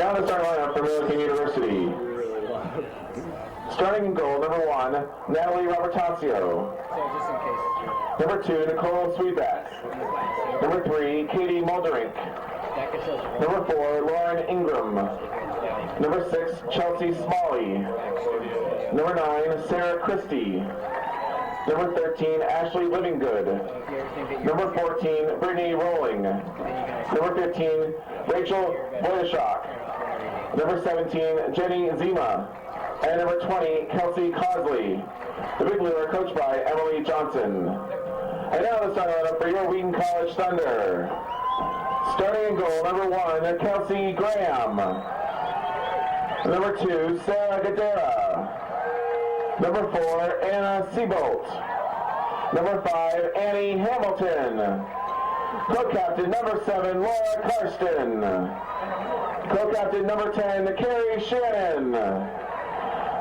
now the starting lineup for Millikin University. Starting in goal, number 1, Natalie Robertacio. Number 2, Nicole Sweetback. Number 3, Katie Mulderink. Number 4, Lauren Ingram. Number 6, Chelsea Smalley. Number 9, Sarah Christie. Number 13, Ashley Livinggood. Number 14, Brittany Rowling. Number 15, Rachel Boyashok. Number 17, Jenny Zima. And number 20, Kelsey Cosley. The Big Blue are coached by Emily Johnson. And now the starting lineup for your Wheaton College Thunder. Starting in goal, number 1, Kelsey Graham. Number 2, Sarah Gadera. Number 4, Anna Seabolt. Number 5, Annie Hamilton. Co-captain number 7, Laura Karsten. Co-captain number 10, Carrie Shannon.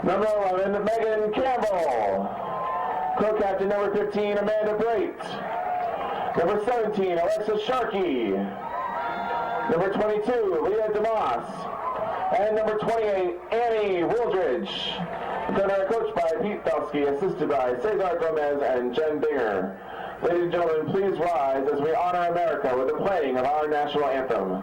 Number 11, Megan Campbell. Co-captain number 15, Amanda Brait. Number 17, Alexa Sharkey. Number 22, Leah DeMoss. And number 28, Annie Wildridge. The Thunder are coached by Pete Belsky, assisted by Cesar Gomez and Jen Binger. Ladies and gentlemen, please rise as we honor America with the playing of our national anthem.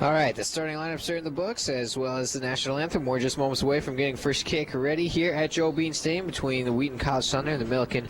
All right, the starting lineups are in the books, as well as the national anthem. We're just moments away from getting first kick ready here at Joe Bean Stadium between the Wheaton College Thunder and the Millikin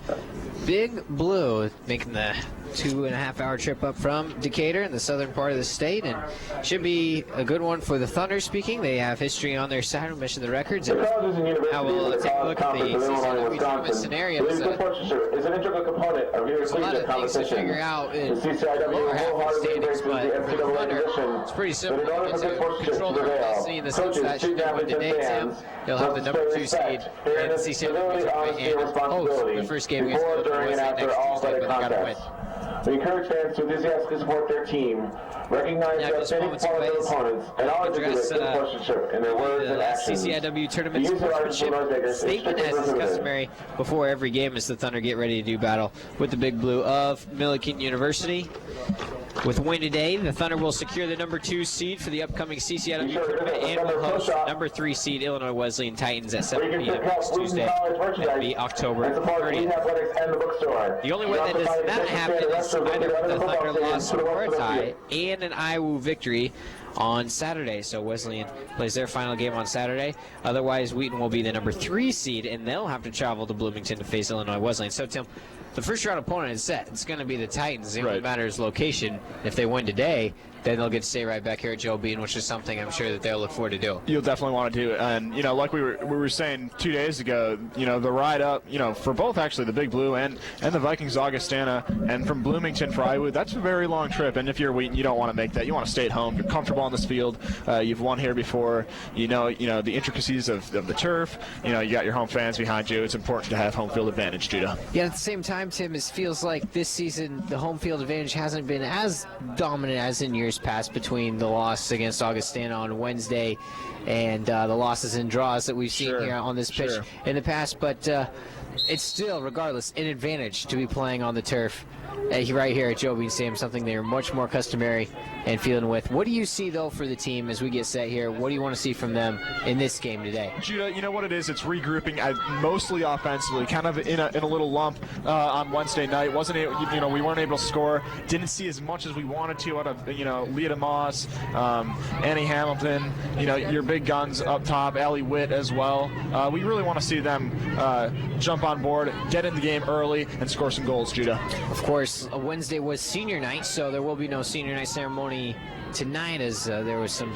Big Blue, making the 2.5-hour trip up from Decatur in the southern part of the state, and should be a good one for the Thunder. Speaking, they have history on their side, mission the records, and now we'll take a look at the CCW tournament scenarios. Is an integral component of your collegiate competition. To figure out in the lower half of the standings, but for the Thunder, it's pretty simple. They get to control their destiny in the sense that should they win today, Tim, they'll have the number 2 seed in the CCW tournament and host the first game against the Weslleyan next Tuesday, but they got to win. We encourage fans to enthusiastically support their team, recognize the outstanding quality of their opponents, and always exhibit good sportsmanship in their words and actions. CCIW tournament sportsmanship statement, as is customary before every game, as the Thunder get ready to do battle with the Big Blue of Millikin University. With a win today, the Thunder will secure the number 2 seed for the upcoming CCIW tournament and will host the number 3 seed Illinois Wesleyan Titans at 7 p.m. next Tuesday. That'll be October 30th. The only way that does not happen is either with the Thunder loss or a tie and an IWU victory on Saturday. So Wesleyan plays their final game on Saturday. Otherwise, Wheaton will be the number 3 seed, and they'll have to travel to Bloomington to face Illinois Wesleyan. So, Tim, the first round opponent is set. It's going to be the Titans. The only matter is location. If they win today, then they'll get to stay right back here at Joe Bean, which is something I'm sure that they'll look forward to do. You'll definitely want to do it. And, you know, like we were saying 2 days ago, you know, the ride up, you know, for both actually the Big Blue and the Vikings Augustana, and from Bloomington for IWU, that's a very long trip. And if you're Wheaton, you don't want to make that. You want to stay at home. You're comfortable comfortable on this field. You've won here before. You know the intricacies of the turf. You got your home fans behind you. It's important to have home field advantage, Judah. Yeah, at the same time, Tim, it feels like this season the home field advantage hasn't been as dominant as in years past between the loss against Augustana on Wednesday and the losses and draws that we've seen here on this pitch in the past. But it's still, regardless, an advantage to be playing on the turf right here at Joe Bean Stadium, something they're much more customary and feeling with. What do you see, though, for the team as we get set here? What do you want to see from them in this game today? Judah, you know what it is? It's regrouping, mostly offensively, kind of in a little lump on Wednesday night. We weren't able to score. Didn't see as much as we wanted to out of Leah DeMoss, Annie Hamilton. Your big guns up top, Allie Witt as well. We really want to see them jump on board, get in the game early, and score some goals, Judah. Of course, Wednesday was senior night, so there will be no senior night ceremony tonight as there was some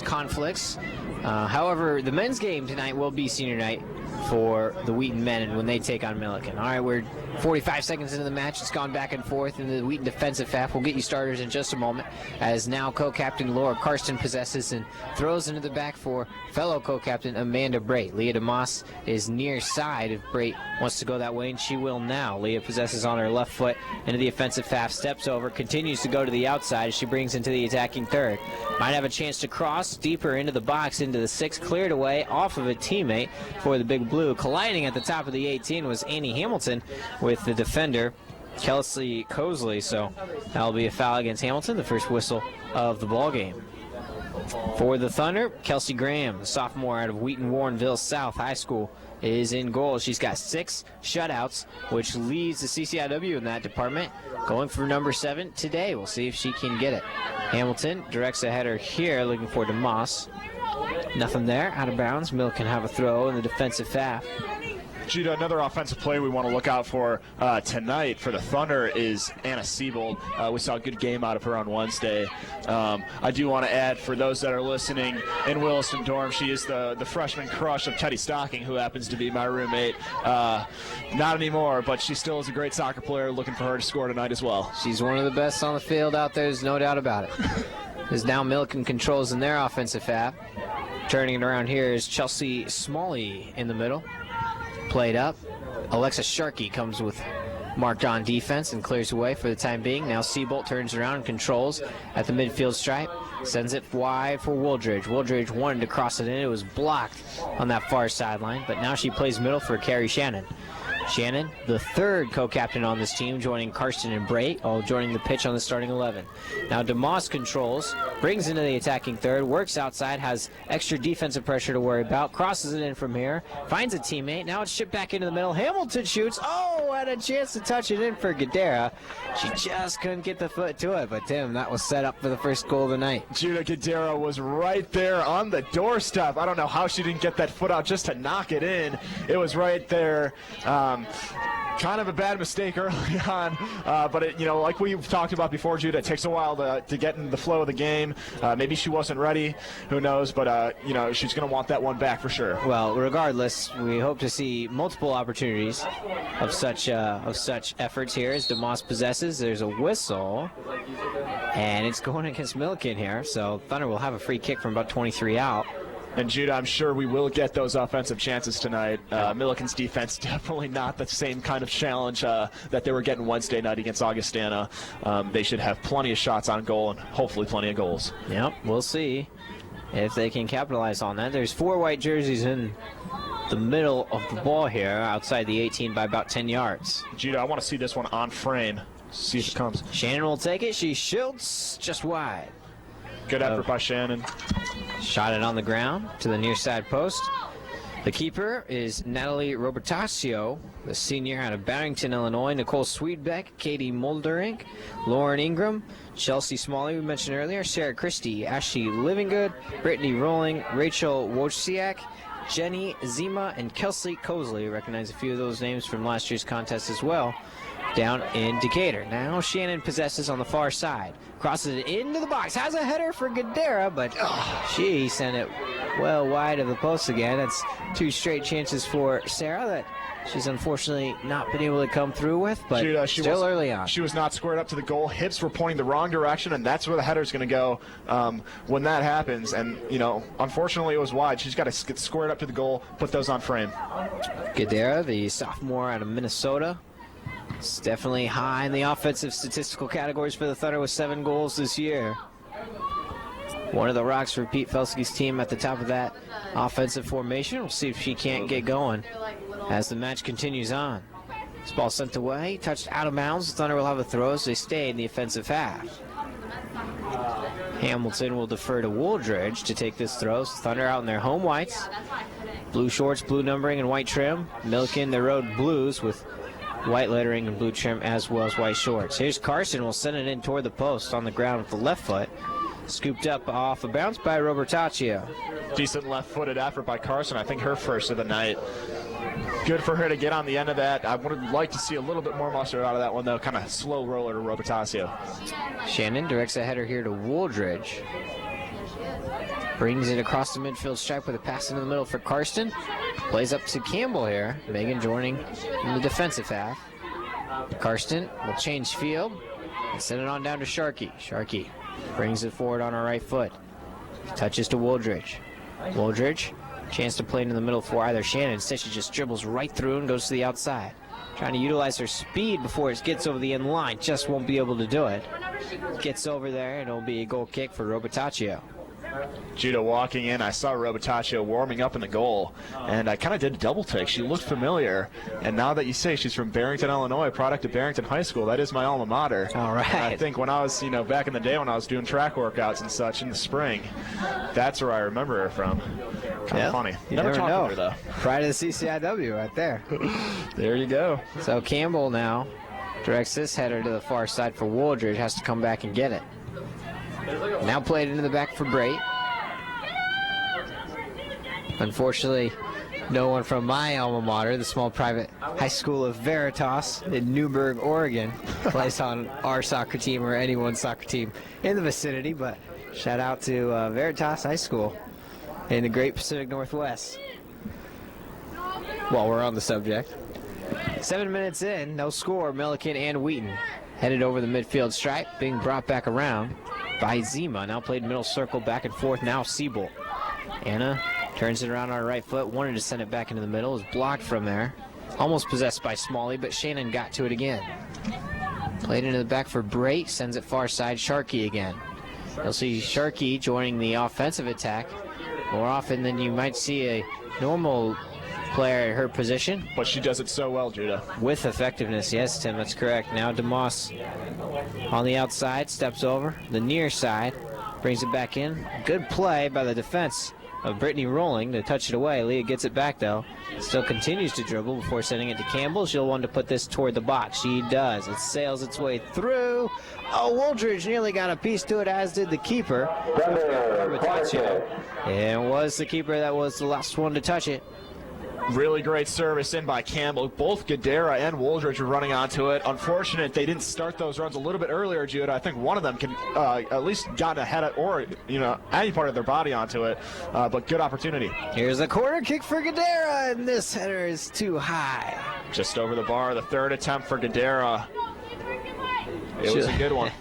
conflicts. However, the men's game tonight will be senior night for the Wheaton men and when they take on Millikin. All right, we're 45 seconds into the match. It's gone back and forth in the Wheaton defensive half. We'll get you starters in just a moment as now co-captain Laura Karsten possesses and throws into the back for fellow co-captain Amanda Brait. Leah DeMoss is near side if Brait wants to go that way, and she will now. Leah possesses on her left foot into the offensive half, steps over, continues to go to the outside as she brings into the attacking third. Might have a chance to cross deeper into the box, into the 6, cleared away off of a teammate for the Big Blue. Colliding at the top of the 18 was Annie Hamilton with the defender Kelsey Cosley, so that'll be a foul against Hamilton, the first whistle of the ball game. For the Thunder, Kelsey Graham, the sophomore out of Wheaton Warrenville South High School, is in goal. She's got 6 shutouts, which leads the CCIW in that department. Going for number 7 today. We'll see if she can get it. Hamilton directs a header here, looking for DeMoss. Nothing there, out of bounds. Mill can have a throw in the defensive half. Judah, another offensive play we want to look out for tonight for the Thunder is Anna Siebold. We saw a good game out of her on Wednesday. I do want to add, for those that are listening, in Williston Dorm, she is the freshman crush of Teddy Stocking, who happens to be my roommate. Not anymore, but she still is a great soccer player. Looking for her to score tonight as well. She's one of the best on the field out there, there's no doubt about it. As now Millikin controls in their offensive half. Turning it around here is Chelsea Smalley in the middle. Played up. Alexa Sharkey comes with marked on defense and clears away for the time being. Now Siebold turns around and controls at the midfield stripe. Sends it wide for Wooldridge. Wooldridge wanted to cross it in. It was blocked on that far sideline, but now she plays middle for Carrie Shannon. Shannon, the third co-captain on this team, joining Karsten and Brait, all joining the pitch on the starting 11. Now DeMoss controls, brings into the attacking third, works outside, has extra defensive pressure to worry about, crosses it in from here, finds a teammate. Now it's shipped back into the middle. Hamilton shoots. Oh, had a chance to touch it in for Gadara. She just couldn't get the foot to it, but Tim, that was set up for the first goal of the night. Judah Gadara was right there on the doorstep. I don't know how she didn't get that foot out just to knock it in. It was right there. Kind of a bad mistake early on, but like we've talked about before, Judah, it takes a while to get in the flow of the game. Maybe she wasn't ready, who knows, but she's going to want that one back for sure. Well, regardless, we hope to see multiple opportunities of such efforts here as DeMoss possesses. There's a whistle, and it's going against Millikin here, so Thunder will have a free kick from about 23 out. And Judah, I'm sure we will get those offensive chances tonight. Millikin's defense definitely not the same kind of challenge that they were getting Wednesday night against Augustana. They should have plenty of shots on goal and hopefully plenty of goals. Yep, we'll see if they can capitalize on that. There's 4 white jerseys in the middle of the ball here, outside the 18 by about 10 yards. Judah, I want to see this one on frame. See if it comes. Shannon will take it. She shoots just wide. Good effort by Shannon. Shot it on the ground to the near side post. The keeper is Natalie Robertasio, the senior out of Barrington, Illinois. Nicole Sweetbeck, Katie Mulderink, Lauren Ingram, Chelsea Smalley, we mentioned earlier, Sarah Christie, Ashley Livingood, Brittany Rowling, Rachel Wojciak, Jenny Zima, and Kelsey Cosley. Recognize a few of those names from last year's contest as well. Down in Decatur. Now Shannon possesses on the far side. Crosses it into the box. Has a header for Gadara, but she sent it well wide of the post again. That's 2 straight chances for Sarah that she's unfortunately not been able to come through with, but still early on. She was not squared up to the goal. Hips were pointing the wrong direction, and that's where the header's going to go when that happens. And, unfortunately it was wide. She's got to get squared up to the goal, put those on frame. Gadera, the sophomore out of Minnesota. It's definitely high in the offensive statistical categories for the Thunder with 7 goals this year. One of the rocks for Pete Felske's team at the top of that offensive formation. We'll see if she can't get going as the match continues on. This ball sent away, touched out of bounds. The Thunder will have a throw as they stay in the offensive half. Hamilton will defer to Wooldridge to take this throw. Thunder out in their home whites. Blue shorts, blue numbering, and white trim. Millikin, their road blues with white lettering and blue trim as well as white shorts. Here's Carson, will send it in toward the post on the ground with the left foot. Scooped up off a bounce by Robertaccio. Decent left-footed effort by Carson. I think her first of the night. Good for her to get on the end of that. I would like to see a little bit more mustard out of that one, though. Kind of slow roller to Robertaccio. Shannon directs a header here to Wooldridge. Brings it across the midfield stripe with a pass into the middle for Karsten. Plays up to Campbell here. Megan joining in the defensive half. Karsten will change field and send it on down to Sharkey. Sharkey brings it forward on her right foot. Touches to Wooldridge. Wooldridge, chance to play into the middle for either Shannon. Instead, she just dribbles right through and goes to the outside. Trying to utilize her speed before it gets over the end line. Just won't be able to do it. Gets over there, and it'll be a goal kick for Robertaccio. Judah walking in, I saw Robertaccio warming up in the goal, and I kind of did a double take. She looked familiar, and now that you say she's from Barrington, Illinois, product of Barrington High School, that is my alma mater. All right. And I think when I was, back in the day when I was doing track workouts and such in the spring, that's where I remember her from. Kind of funny. You never talked know. to her, though. Pride of the CCIW right there. There you go. So Campbell now directs this header to the far side for Wooldridge. Has to come back and get it. Now played into the back for Brait. Unfortunately, no one from my alma mater, the small private high school of Veritas in Newburgh, Oregon, plays on our soccer team or anyone's soccer team in the vicinity. But shout out to Veritas High School in the great Pacific Northwest. While we're on the subject. 7 minutes in, no score. Millikin and Wheaton headed over the midfield stripe, being brought back around by Zima. Now played middle circle back and forth. Now Siebel. Anna turns it around on her right foot. Wanted to send it back into the middle. Is blocked from there. Almost possessed by Smalley, but Shannon got to it again. Played into the back for Brait. Sends it far side. Sharkey again. You'll see Sharkey joining the offensive attack more often than you might see a normal player at her position. But she does it so well, Judah. With effectiveness, yes, Tim, that's correct. Now DeMoss on the outside, steps over. The near side, brings it back in. Good play by the defense of Brittany Rolling to touch it away. Leah gets it back, though. Still continues to dribble before sending it to Campbell. She'll want to put this toward the box. She does. It sails its way through. Oh, Wooldridge nearly got a piece to it, as did the keeper. And it was the keeper that was the last one to touch it. Really great service in by Campbell. Both Gadera and Wooldridge are running onto it. Unfortunate they didn't start those runs a little bit earlier, Judah. I think one of them can at least got ahead of, or any part of their body onto it. But good opportunity. Here's a corner kick for Gadera, and this header is too high. Just over the bar, the third attempt for Gadera. It was a good one.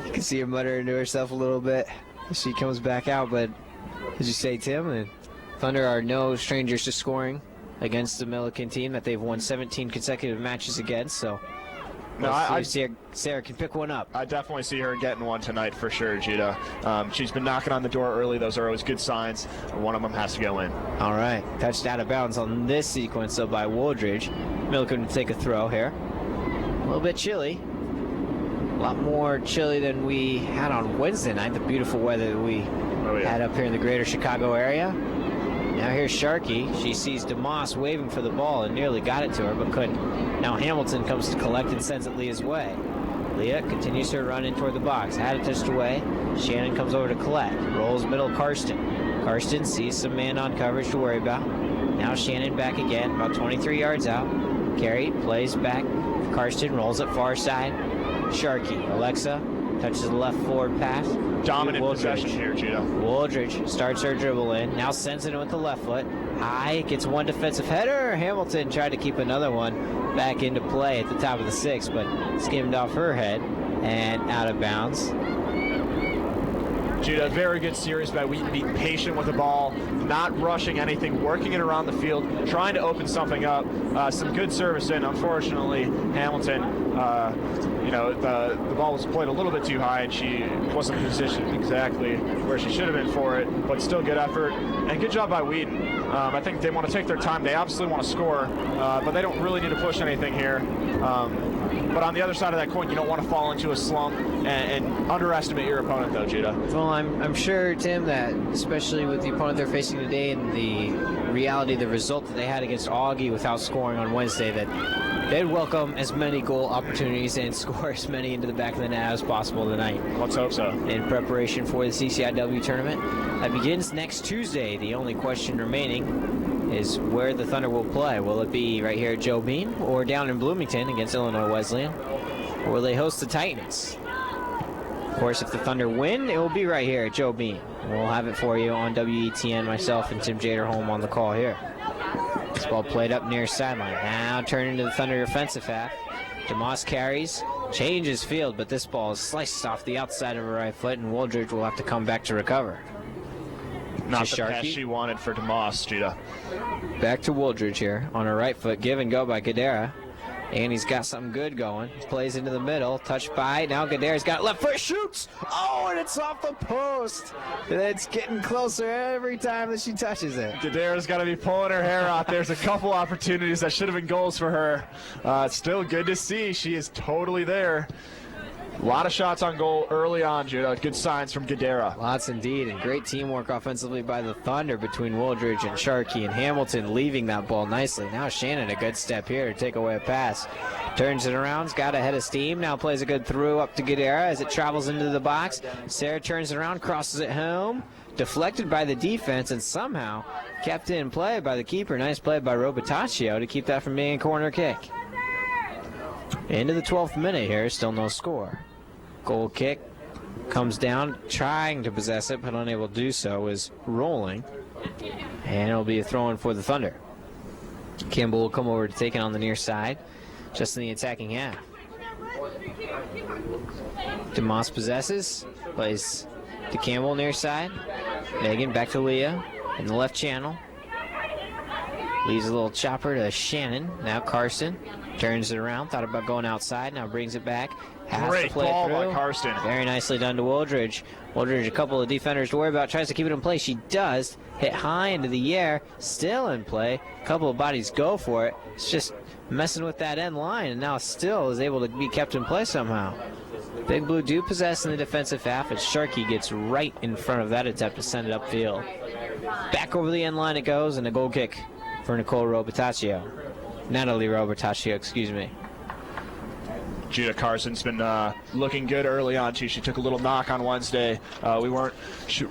You can see her muttering to herself a little bit as she comes back out, but as you say, Tim, and Thunder are no strangers to scoring against the Millikin team that they've won 17 consecutive matches against. So Sarah can pick one up. I definitely see her getting one tonight for sure, Judah. She's been knocking on the door early. Those are always good signs. One of them has to go in. All right. Touched out of bounds on this sequence, though, by Wooldridge. Millikin will take a throw here. A little bit chilly. A lot more chilly than we had on Wednesday night, the beautiful weather that we had up here in the greater Chicago area. Now here's Sharkey. She sees DeMoss waving for the ball and nearly got it to her, but couldn't. Now Hamilton comes to collect and sends it Leah's way. Leah continues her run in toward the box. Had it touched away. Shannon comes over to collect. Rolls middle Karsten. Karsten sees some man on coverage to worry about. Now Shannon back again, about 23 yards out. Carey plays back. Karsten rolls it far side. Sharkey. Alexa touches the left forward pass. Dominant possession here, Judah. Wooldridge starts her dribble in. Now sends it in with the left foot. High, gets one defensive header. Hamilton tried to keep another one back into play at the top of the 6, but skimmed off her head and out of bounds. Judah, very good series by Wheaton, being patient with the ball, not rushing anything, working it around the field, trying to open something up. Some good service in. Unfortunately, Hamilton, the ball was played a little bit too high, and she wasn't positioned exactly where she should have been for it, but still good effort, and good job by Wheaton. I think they want to take their time. They obviously want to score, but they don't really need to push anything here. But on the other side of that coin, you don't want to fall into a slump and underestimate your opponent, though, Judah. Well, I'm sure, Tim, that especially with the opponent they're facing today and the reality, the result that they had against Augie without scoring on Wednesday, that they'd welcome as many goal opportunities and score as many into the back of the net as possible tonight. Let's hope so. In preparation for the CCIW tournament that begins next Tuesday. The only question remaining is where the Thunder will play. Will it be right here at Joe Bean or down in Bloomington against Illinois Wesleyan? Or will they host the Titans? Of course, if the Thunder win, it will be right here at Joe Bean. We'll have it for you on WETN, myself and Tim Jaderholm on the call here. This ball played up near sideline. Now turning to the Thunder defensive half. DeMoss carries, changes field, but this ball is sliced off the outside of her right foot, and Wooldridge will have to come back to recover. Not the pass she wanted for DeMoss, Judah. Back to Wooldridge here on her right foot. Give and go by Gadara. And he's got something good going. Plays into the middle. Touched by. Now Gadara's got it. Left foot. Shoots. Oh, and it's off the post. And it's getting closer every time that she touches it. Gadara's got to be pulling her hair out. There's a couple opportunities that should have been goals for her. It's still good to see. She is totally there. A lot of shots on goal early on, Judah. Good signs from Gadara. Lots indeed, and great teamwork offensively by the Thunder between Wooldridge and Sharkey, and Hamilton leaving that ball nicely. Now Shannon, a good step here to take away a pass. Turns it around, got a head of steam. Now plays a good through up to Gadara as it travels into the box. Sarah turns it around, crosses it home. Deflected by the defense and somehow kept in play by the keeper. Nice play by Robotaccio to keep that from being a corner kick. Into the 12th minute here, still no score. Goal kick comes down, trying to possess it, but unable to do so, is rolling. And it'll be a throw-in for the Thunder. Campbell will come over to take it on the near side, just in the attacking half. DeMoss possesses, plays to Campbell near side. Megan back to Leah in the left channel. Leaves a little chopper to Shannon. Now Carson turns it around. Thought about going outside. Now brings it back. Great ball by Karsten. Very nicely done to Wooldridge. Wooldridge, a couple of defenders to worry about. Tries to keep it in play. She does. Hit high into the air. Still in play. A couple of bodies go for it. It's just messing with that end line. And now still is able to be kept in play somehow. Big Blue do possess in the defensive half, as Sharkey gets right in front of that attempt to send it upfield. Back over the end line it goes, and a goal kick for Natalie Robotaccio, excuse me. Judah Carson's been looking good early on, too. She took a little knock on Wednesday. We weren't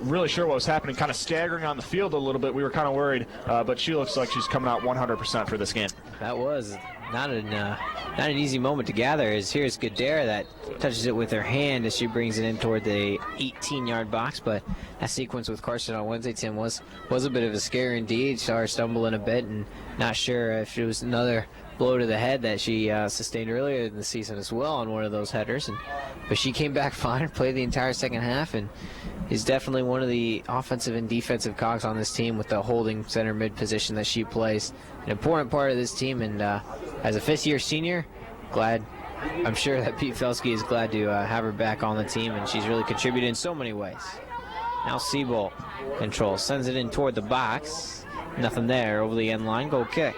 really sure what was happening, kind of staggering on the field a little bit. We were kind of worried, but she looks like she's coming out 100% for this game. That was not an easy moment to gather, as here's Gadara that touches it with her hand as she brings it in toward the 18-yard box, but that sequence with Carson on Wednesday, Tim, was a bit of a scare indeed. Saw her stumbling a bit, and not sure if it was another blow to the head that she sustained earlier in the season as well on one of those headers, but she came back fine, played the entire second half, and is definitely one of the offensive and defensive cogs on this team with the holding center mid position that she plays. An important part of this team, and as a fifth-year senior, I'm sure that Pete Felsky is glad to have her back on the team, and she's really contributed in so many ways. Now Siebel control, sends it in toward the box. Nothing there, over the end line, goal kick.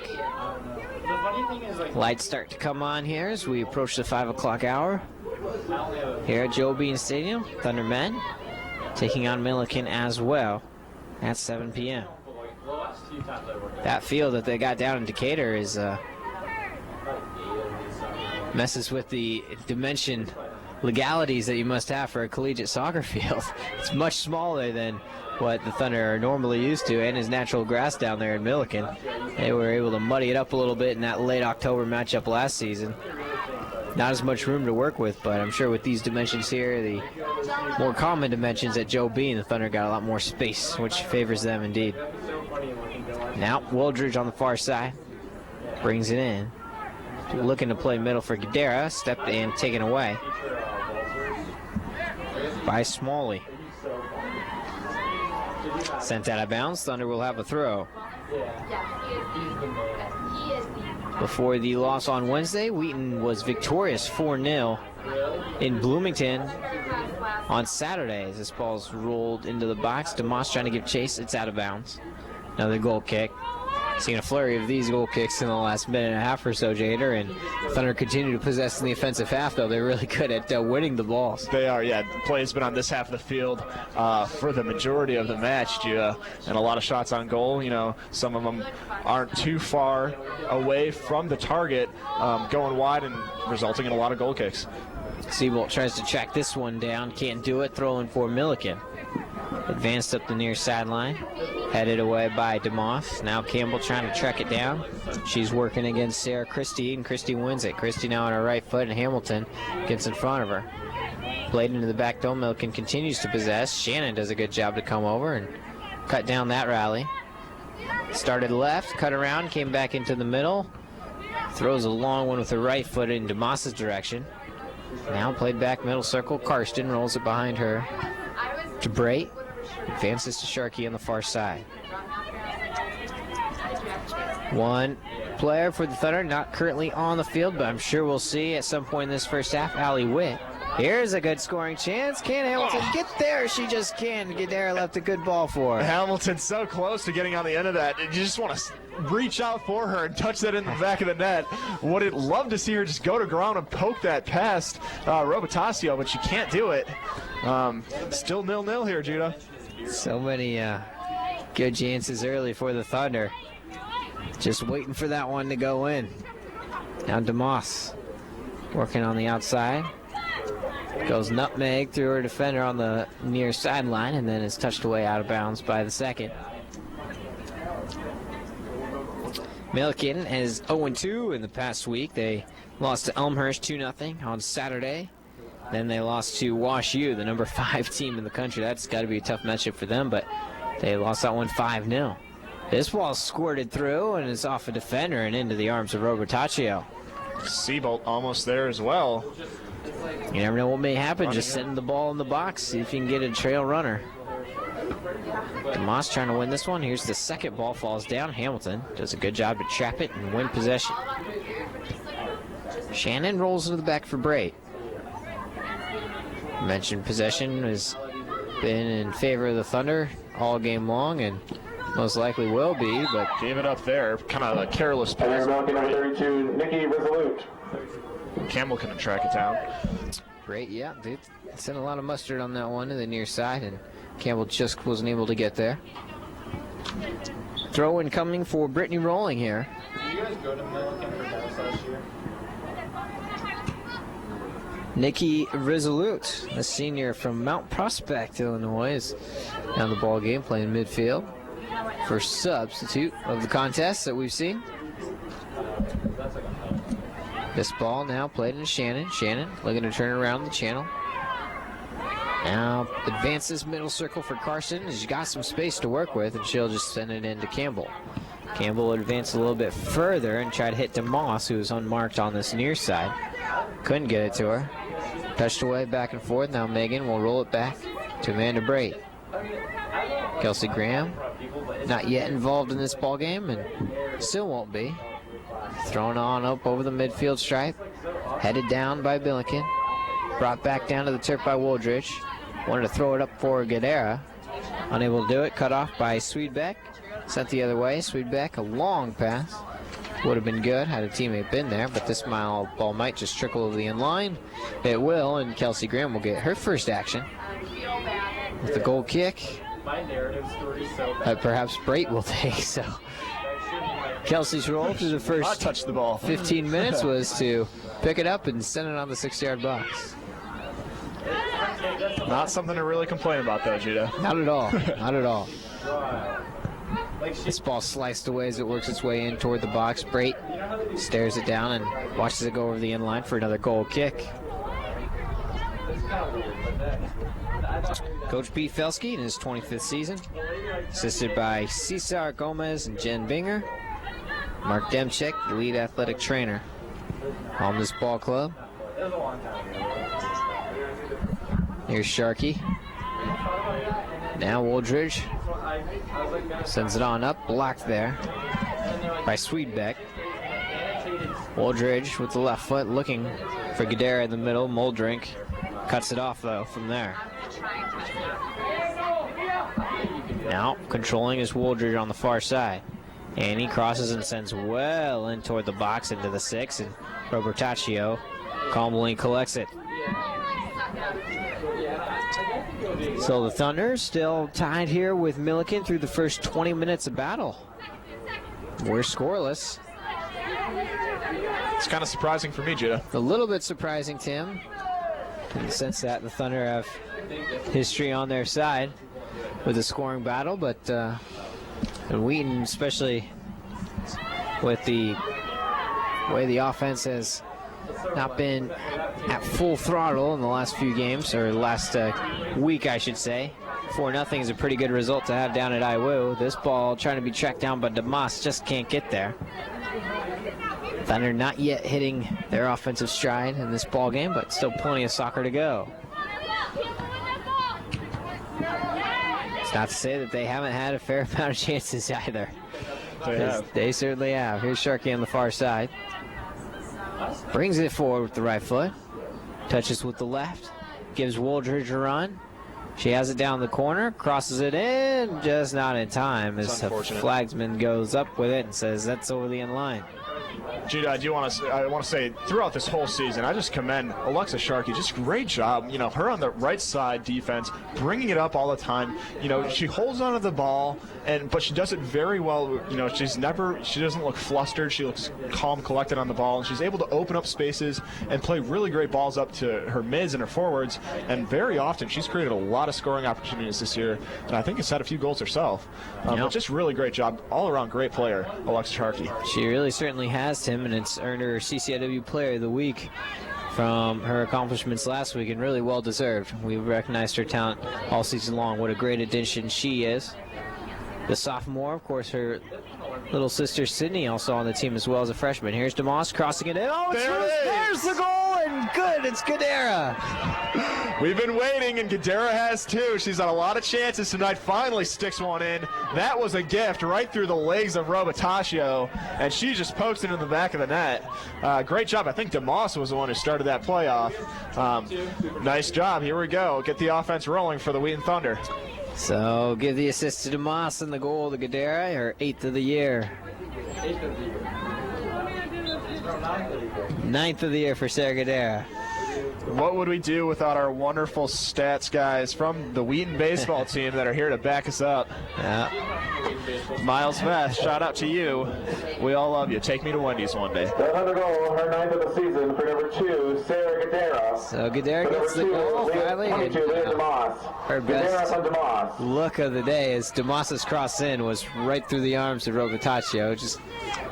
Lights start to come on here as we approach the 5 o'clock hour here at Joe Bean Stadium. Thunder men taking on Millikin as well at 7 p.m. That field that they got down in Decatur is messes with the dimension legalities that you must have for a collegiate soccer field. It's much smaller than what the Thunder are normally used to, and is natural grass down there in Millikin. They were able to muddy it up a little bit in that late October matchup last season. not as much room to work with, but I'm sure with these dimensions here, the more common dimensions at Joe B, and the Thunder got a lot more space, which favors them indeed. Now, Wooldridge on the far side brings it in. Looking to play middle for Gadara, stepped in, taken away by Smalley. Sent out of bounds, Thunder will have a throw. Before the loss on Wednesday, Wheaton was victorious 4-0 in Bloomington on Saturday as this ball's rolled into the box. DeMoss trying to give chase, it's out of bounds. Another goal kick. Seen a flurry of these goal kicks in the last minute and a half or so, Jader, and Thunder continue to possess in the offensive half, though. They're really good at winning the balls. They are, yeah. The play's been on this half of the field for the majority of the match, Judah, and a lot of shots on goal. You know, some of them aren't too far away from the target, going wide and resulting in a lot of goal kicks. Seabolt tries to track this one down, can't do it, throwing for Millikin. Advanced up the near sideline, headed away by DeMoss. Now Campbell trying to track it down. She's working against Sarah Christie, and Christie wins it. Christie now on her right foot, and Hamilton gets in front of her. Played into the back door. Millikin continues to possess. Shannon does a good job to come over and cut down that rally. Started left, cut around, came back into the middle. Throws a long one with her right foot in DeMoss's direction. Now played back middle circle. Karsten rolls it behind her to Brait. Advances to Sharkey on the far side. One player for the Thunder not currently on the field, but I'm sure we'll see at some point in this first half. Allie Witt. Here's a good scoring chance. Can Hamilton get there? She just can. Gadara left a good ball for her. Hamilton's so close to getting on the end of that. You just want to reach out for her and touch that in the back of the net. Would love to see her just go to ground and poke that past Robitasio, but she can't do it. Still 0-0 here, Judah. So many good chances early for the Thunder. Just waiting for that one to go in. Now DeMoss working on the outside. Goes nutmeg through her defender on the near sideline, and then is touched away out of bounds by the second. Millikin is 0-2 in the past week. They lost to Elmhurst 2-0 on Saturday. Then they lost to Wash U, the number 5 team in the country. That's got to be a tough matchup for them, but they lost that one 5-0. This ball squirted through and is off a defender and into the arms of Robertaccio. Seabolt almost there as well. You never know what may happen. Just sending the ball in the box, see if you can get a trail runner. DeMoss trying to win this one. Here's the second ball, falls down. Hamilton does a good job to trap it and win possession. Shannon rolls into the back for Brait. Mentioned possession has been in favor of the Thunder all game long, and most likely will be, but gave it up there. Kind of a careless pass. Number 32, Nikki Resolute. Campbell can track it down. Great, yeah, they sent a lot of mustard on that one to the near side, and Campbell just wasn't able to get there. Throw in coming for Brittany Rolling here. Did you guys go to Millikin for tennis last year? Nikki Resolute, a senior from Mount Prospect, Illinois, is on the ball game playing midfield. First substitute of the contest that we've seen. This ball now played into Shannon. Shannon looking to turn around the channel. Now advances middle circle for Carson. She's got some space to work with, and she'll just send it into Campbell. Campbell will advance a little bit further and try to hit DeMoss, who is unmarked on this near side. Couldn't get it to her. Touched away back and forth. Now Megan will roll it back to Amanda Brait. Kelsey Graham not yet involved in this ball game and still won't be. Thrown on up over the midfield stripe. Headed down by Millikin. Brought back down to the turf by Wooldridge. Wanted to throw it up for Gadara. Unable to do it. Cut off by Sweetbeck. Sent the other way. Sweetbeck, a long pass. Would have been good had a teammate been there, but this ball might just trickle over the end line. It will, and Kelsey Graham will get her first action with the goal kick. That perhaps Brait will take. So Kelsey's role through the first touch the ball. 15 minutes was to pick it up and send it on the 6-yard box. Not something to really complain about, though, Judah. Not at all. Not at all. This ball sliced away as it works its way in toward the box. Brait stares it down and watches it go over the inline for another goal kick. Coach Pete Felski in his 25th season, assisted by Cesar Gomez and Jen Binger. Mark Demchek, the lead athletic trainer on this ball club. Here's Sharkey. Now Woldridge sends it on up, blocked there by Sweetbeck. Woldridge with the left foot looking for Gadara in the middle. Moldrink cuts it off though from there. Now controlling is Woldridge on the far side. And he crosses and sends well in toward the box into the 6, and Robertaccio calmly collects it. So the Thunder still tied here with Millikin through the first 20 minutes of battle. We're scoreless. It's kind of surprising for me, Judah. A little bit surprising, Tim, in the sense that the Thunder have history on their side with a scoring battle, but and Wheaton, especially with the way the offense has not been at full throttle in the last few games, or last week, I should say. 4-0 is a pretty good result to have down at Iwu. This ball trying to be tracked down by DeMoss, just can't get there. Thunder not yet hitting their offensive stride in this ball game, but still plenty of soccer to go. It's not to say that they haven't had a fair amount of chances either. They certainly have. Here's Sharkey on the far side. Brings it forward with the right foot. Touches with the left. Gives Woldridge a run. She has it down the corner. Crosses it in. Just not in time as the flagsman goes up with it and says that's over the end line. Judah, I want to say throughout this whole season, I just commend Alexa Sharkey. Just great job. You know, her on the right side defense, bringing it up all the time. You know, she holds onto the ball, but she does it very well. You know, she doesn't look flustered. She looks calm, collected on the ball, and she's able to open up spaces and play really great balls up to her mids and her forwards. And very often, she's created a lot of scoring opportunities this year, and I think has had a few goals herself. But just really great job, all around great player, Alexa Sharkey. She really certainly has, Tim, and it's earned her CCIW Player of the Week from her accomplishments last week, and really well deserved. We've recognized her talent all season long. What a great addition she is. The sophomore, of course, her little sister Sydney also on the team as well as a freshman. Here's DeMoss crossing it in. Oh, there's the goal, and good. It's Gadara. We've been waiting, and Gadara has too. She's had a lot of chances tonight. Finally sticks one in. That was a gift right through the legs of Robertaccio, and she just pokes it in the back of the net. Great job. I think DeMoss was the one who started that play off. Nice job. Here we go. Get the offense rolling for the Wheaton Thunder. So give the assist to DeMoss and the goal to Gadara, her 8th of the year. 9th of the year for Sarah Gadara. What would we do without our wonderful stats guys from the Wheaton baseball team that are here to back us up? Yeah. Miles Smith, shout out to you. We all love you. Take me to Wendy's one day. Another goal, her 9th of the season for number 2, Sarah Gadara. So Gadara gets the goal finally. Her best look of the day as DeMoss's cross in was right through the arms of Robertaccio. Just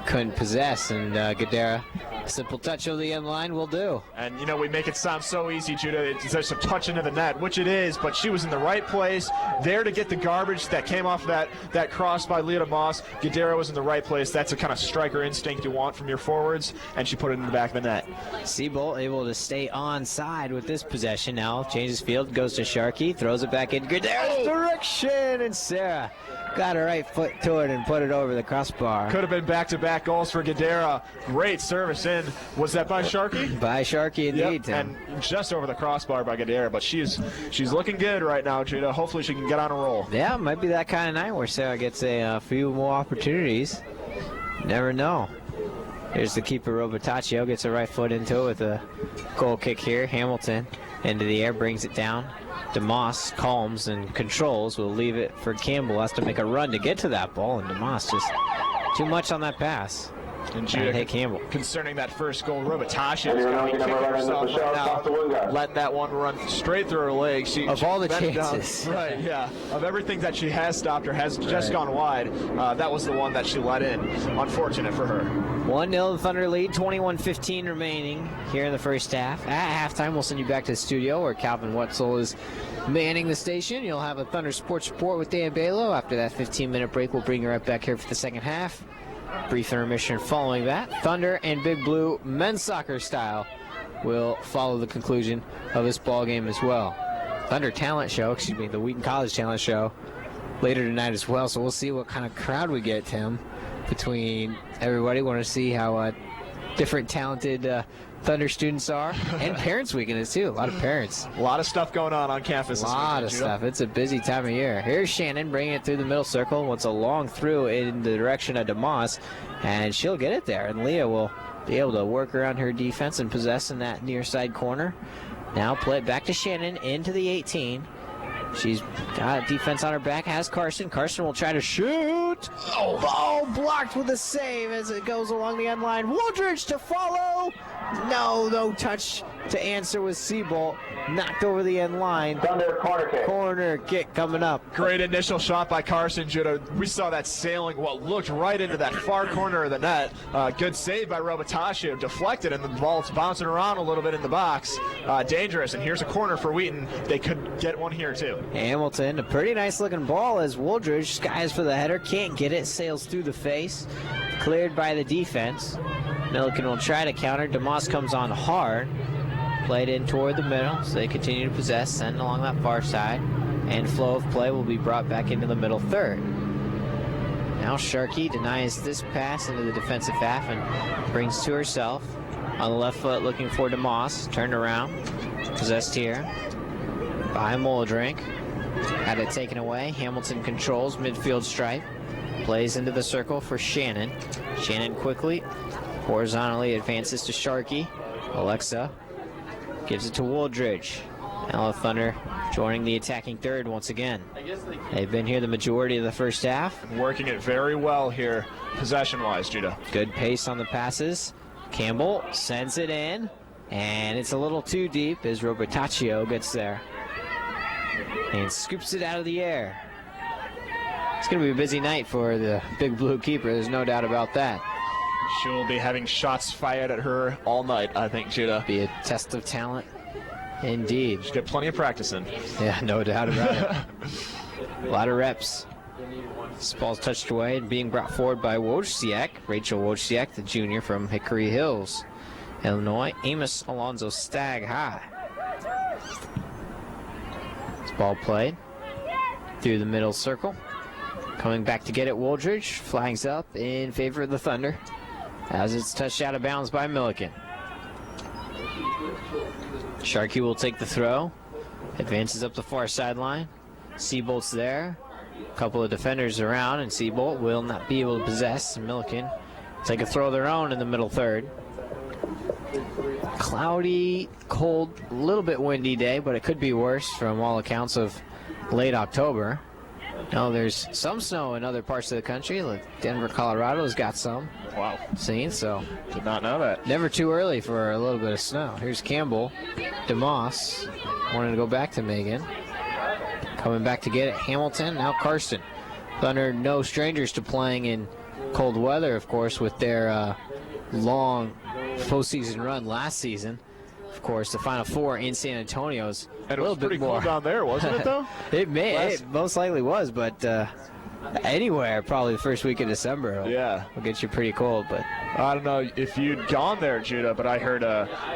couldn't possess, and Gadara, simple touch of the end line will do. And, you know, we make it sound so easy, Judah. It's just a touch into the net, which it is, but she was in the right place, there to get the garbage that came off that cross by Leah DeMoss. Gadara was in the right place. That's the kind of striker instinct you want from your forwards, and she put it in the back of the net. Siebel able to stay onside with this possession now. Changes field, goes to Sharkey, throws it back in Gadara's direction, and Sarah got her right foot to it and put it over the crossbar. Could have been back-to-back goals for Gadara. Great service in. Was that by Sharkey? By Sharkey, indeed. Yep. And just over the crossbar by Gadara. But she's looking good right now, Judah. Hopefully she can get on a roll. Yeah, it might be that kind of night where Sarah gets a few more opportunities. Never know. Here's the keeper, Robertaccio, gets a right foot into it with a goal kick here. Hamilton into the air, brings it down. DeMoss calms and controls. Will leave it for Campbell. Has to make a run to get to that ball, and DeMoss just too much on that pass. And Judah hit Campbell. concerning that first goal, Robitasha And is you're going to knocking be number kicking 11, herself Michelle right now, Costa-Wunga. letting that one run straight through her leg. Of all the bent down. chances. Right, yeah. Of everything that she has stopped or has just gone wide, that was the one that she let in. Unfortunate for her. 1-0 the Thunder lead, 21:15 remaining here in the first half. At halftime, we'll send you back to the studio where Calvin Wetzel is manning the station. You'll have a Thunder Sports Report with Dan Balo. After that 15-minute break, we'll bring you right back here for the second half. Brief intermission following that. Thunder and Big Blue men's soccer style will follow the conclusion of this ball game as well. Thunder Talent Show, the Wheaton College Talent Show later tonight as well. So we'll see what kind of crowd we get, Tim, between everybody. Want to see how different talented Thunder students are, and Parents Weekend is too. A lot of parents. A lot of stuff going on campus this weekend. A lot of Judah. stuff. It's a busy time of year. Here's Shannon bringing it through the middle circle. Wants a long through in the direction of DeMoss, and she'll get it there. And Leah will be able to work around her defense and possess in that near side corner. Now play it back to Shannon into the 18. She's got defense on her back, has Carson. Carson will try to shoot. Oh, ball blocked with a save as it goes along the end line. Woodridge to follow. No touch to answer with Seabolt. Knocked over the end line. Thunder corner kick. Corner kick coming up. Great initial shot by Carson, Judah. We saw that sailing what looked right into that far corner of the net. Good save by Robitasha. Deflected, and the ball's bouncing around a little bit in the box. Dangerous, and here's a corner for Wheaton. They could get one here, too. Hamilton, a pretty nice looking ball as Woodridge skies for the header. Can't get it. Sails through the face. Cleared by the defense. Millikin will try to counter. DeMoss comes on hard. Played in toward the middle, so they continue to possess, send along that far side, and flow of play will be brought back into the middle third. Now Sharkey denies this pass into the defensive half and brings to herself on the left foot, looking for DeMoss. Turned around, possessed here by Muldrink. Had it taken away. Hamilton controls midfield stripe, plays into the circle for Shannon. Shannon quickly, horizontally advances to Sharkey. Alexa gives it to Woodridge. Now the Thunder joining the attacking third once again. They've been here the majority of the first half. Working it very well here, possession-wise, Judah. Good pace on the passes. Campbell sends it in, and it's a little too deep as Robertaccio gets there and scoops it out of the air. It's going to be a busy night for the Big Blue keeper. There's no doubt about that. She will be having shots fired at her all night, I think, Judah. Be a test of talent, indeed. She'll get plenty of practice in. Yeah, no doubt about it. A lot of reps. This ball's touched away and being brought forward by Wojciak, Rachel Wojciak, the junior from Hickory Hills, Illinois. Amos Alonzo Stagg High. This ball played through the middle circle. Coming back to get it, Woodridge flags up in favor of the Thunder as it's touched out of bounds by Millikin. Sharkey will take the throw, advances up the far sideline. Seabolt's there, a couple of defenders around, and Seabolt will not be able to possess. Millikin take a throw of their own in the middle third. Cloudy, cold, a little bit windy day, but it could be worse from all accounts of late October. No, there's some snow in other parts of the country. Like Denver, Colorado's got some. Wow. Seen, so. Did not know that. Never too early for a little bit of snow. Here's Campbell. DeMoss wanting to go back to Megan. Coming back to get it. Hamilton, now Karsten. Thunder no strangers to playing in cold weather, of course, with their long postseason run last season. Of course, the Final Four in San Antonio's And a little bit more. It was pretty cold down there, wasn't it, though? It most likely was, but anywhere probably the first week of December will get you pretty cold. But I don't know if you'd gone there, Judah, but I heard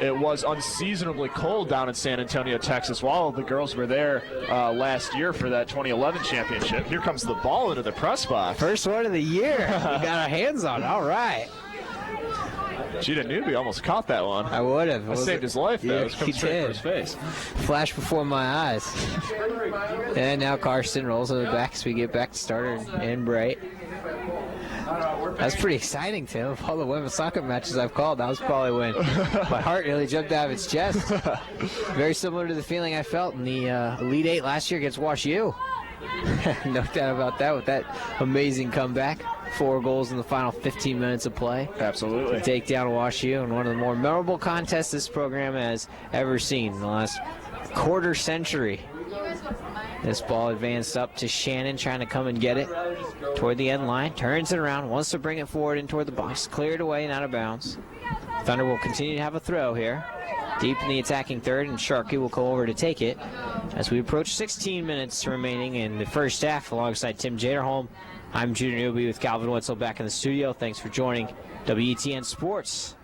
it was unseasonably cold down in San Antonio, Texas, while the girls were there last year for that 2011 championship. Here comes the ball into the press box. First one of the year. We got our hands on it. All right. Judah Newby almost caught that one. I would have. That saved his life, though. Yeah, It was coming straight for his face. Flashed before my eyes. And now Karsten rolls in the back as we get back to starter and Bright. That's pretty exciting, Tim. Of all the women's soccer matches I've called, that was probably when my heart nearly jumped out of its chest. Very similar to the feeling I felt in the Elite Eight last year against Wash U. No doubt about that with that amazing comeback. 4 goals in the final 15 minutes of play. Absolutely. To take down WashU in one of the more memorable contests this program has ever seen in the last quarter century. This ball advanced up to Shannon, trying to come and get it toward the end line. Turns it around, wants to bring it forward in toward the box. Cleared away and out of bounds. Thunder will continue to have a throw here. Deep in the attacking third, and Sharkey will go over to take it as we approach 16 minutes remaining in the first half. Alongside Tim Jaderholm, I'm Junior Newby with Calvin Wetzel back in the studio. Thanks for joining WETN Sports.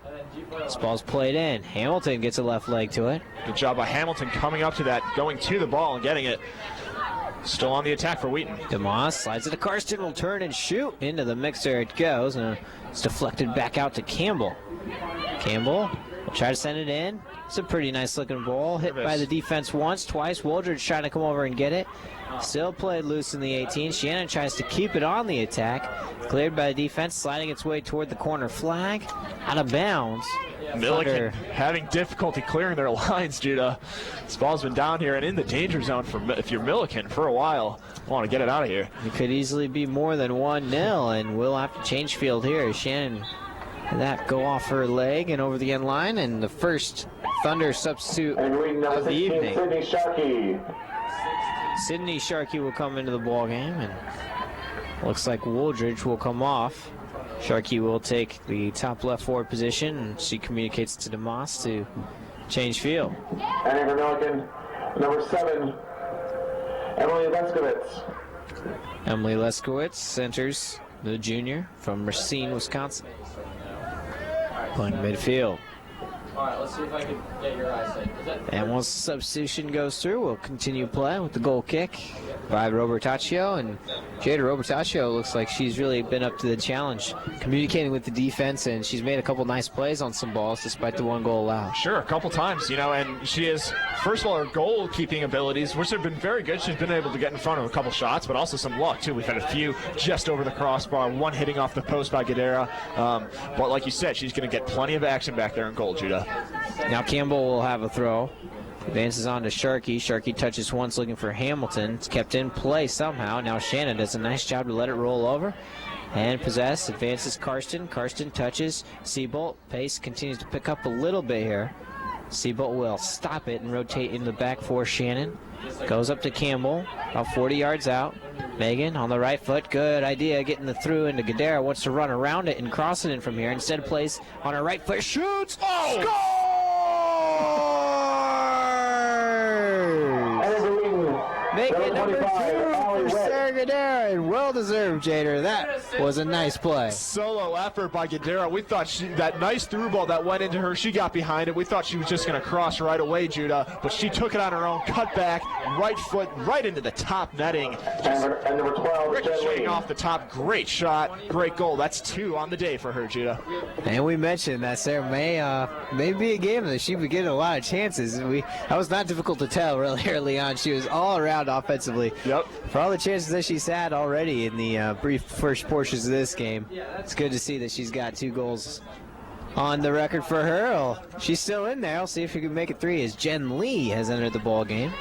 This ball's played in. Hamilton gets a left leg to it. Good job by Hamilton coming up to that, going to the ball and getting it. Still on the attack for Wheaton. DeMoss slides it to Karsten, will turn and shoot. Into the mixer it goes, and it's deflected back out to Campbell. Campbell will try to send it in. It's a pretty nice looking ball. Hit by the defense once, twice. Woldridge trying to come over and get it. Still played loose in the 18. Shannon tries to keep it on the attack. Cleared by the defense, sliding its way toward the corner flag. Out of bounds. Millikin having difficulty clearing their lines, Judah. This ball's been down here and in the danger zone if you're Millikin for a while. Want to get it out of here. It could easily be more than 1-0, and we'll have to change field here. Shannon had that go off her leg and over the end line, and the first Thunder substitute of the evening. Sydney Sharkey will come into the ball game, and looks like Woldridge will come off. Sharkey will take the top left forward position, and she communicates to DeMoss to change field. And for Millikin, number 7, Emily Leskowitz. Emily Leskowitz enters, the junior from Racine, Wisconsin. Playing midfield. All right, let's see if I can get your eyesight. And once the substitution goes through, we'll continue play with the goal kick by Robertaccio. And Jada Robertaccio looks like she's really been up to the challenge, communicating with the defense, and she's made a couple nice plays on some balls despite the 1 goal allowed. Sure, a couple times, and she is, first of all, her goal-keeping abilities, which have been very good. She's been able to get in front of a couple shots, but also some luck, too. We've had a few just over the crossbar, one hitting off the post by Gadara. But like you said, she's going to get plenty of action back there in goal, Judah. Now Campbell will have a throw. Advances on to Sharkey. Sharkey touches once, looking for Hamilton. It's kept in play somehow. Now Shannon does a nice job to let it roll over. And possess. Advances Karsten. Karsten touches Seabolt. Pace continues to pick up a little bit here. Seabolt will stop it and rotate into the back for Shannon. Goes up to Campbell, about 40 yards out. Megan on the right foot. Good idea getting the through into Gadara. Wants to run around it and cross it in from here. Instead plays on her right foot. Shoots! Oh! Score! Make it number 2 for Sarah Gadara, and well-deserved, Jader. That was a nice play. Solo effort by Gadara. We thought that nice through ball that went into her, she got behind it. We thought she was just going to cross right away, Judah, but she took it on her own, cut back, right foot, right into the top netting. And number 12, ricocheting off the top. Great shot, great goal. That's 2 on the day for her, Judah. And we mentioned that Sarah may be a game that she would get a lot of chances. That was not difficult to tell really early on. She was all around offensively. Yep. For all the chances that she's had already in the brief first portions of this game, it's good to see that she's got 2 goals on the record for her. Well, she's still in there. I'll see if she can make it 3 as Jen Lee has entered the ball game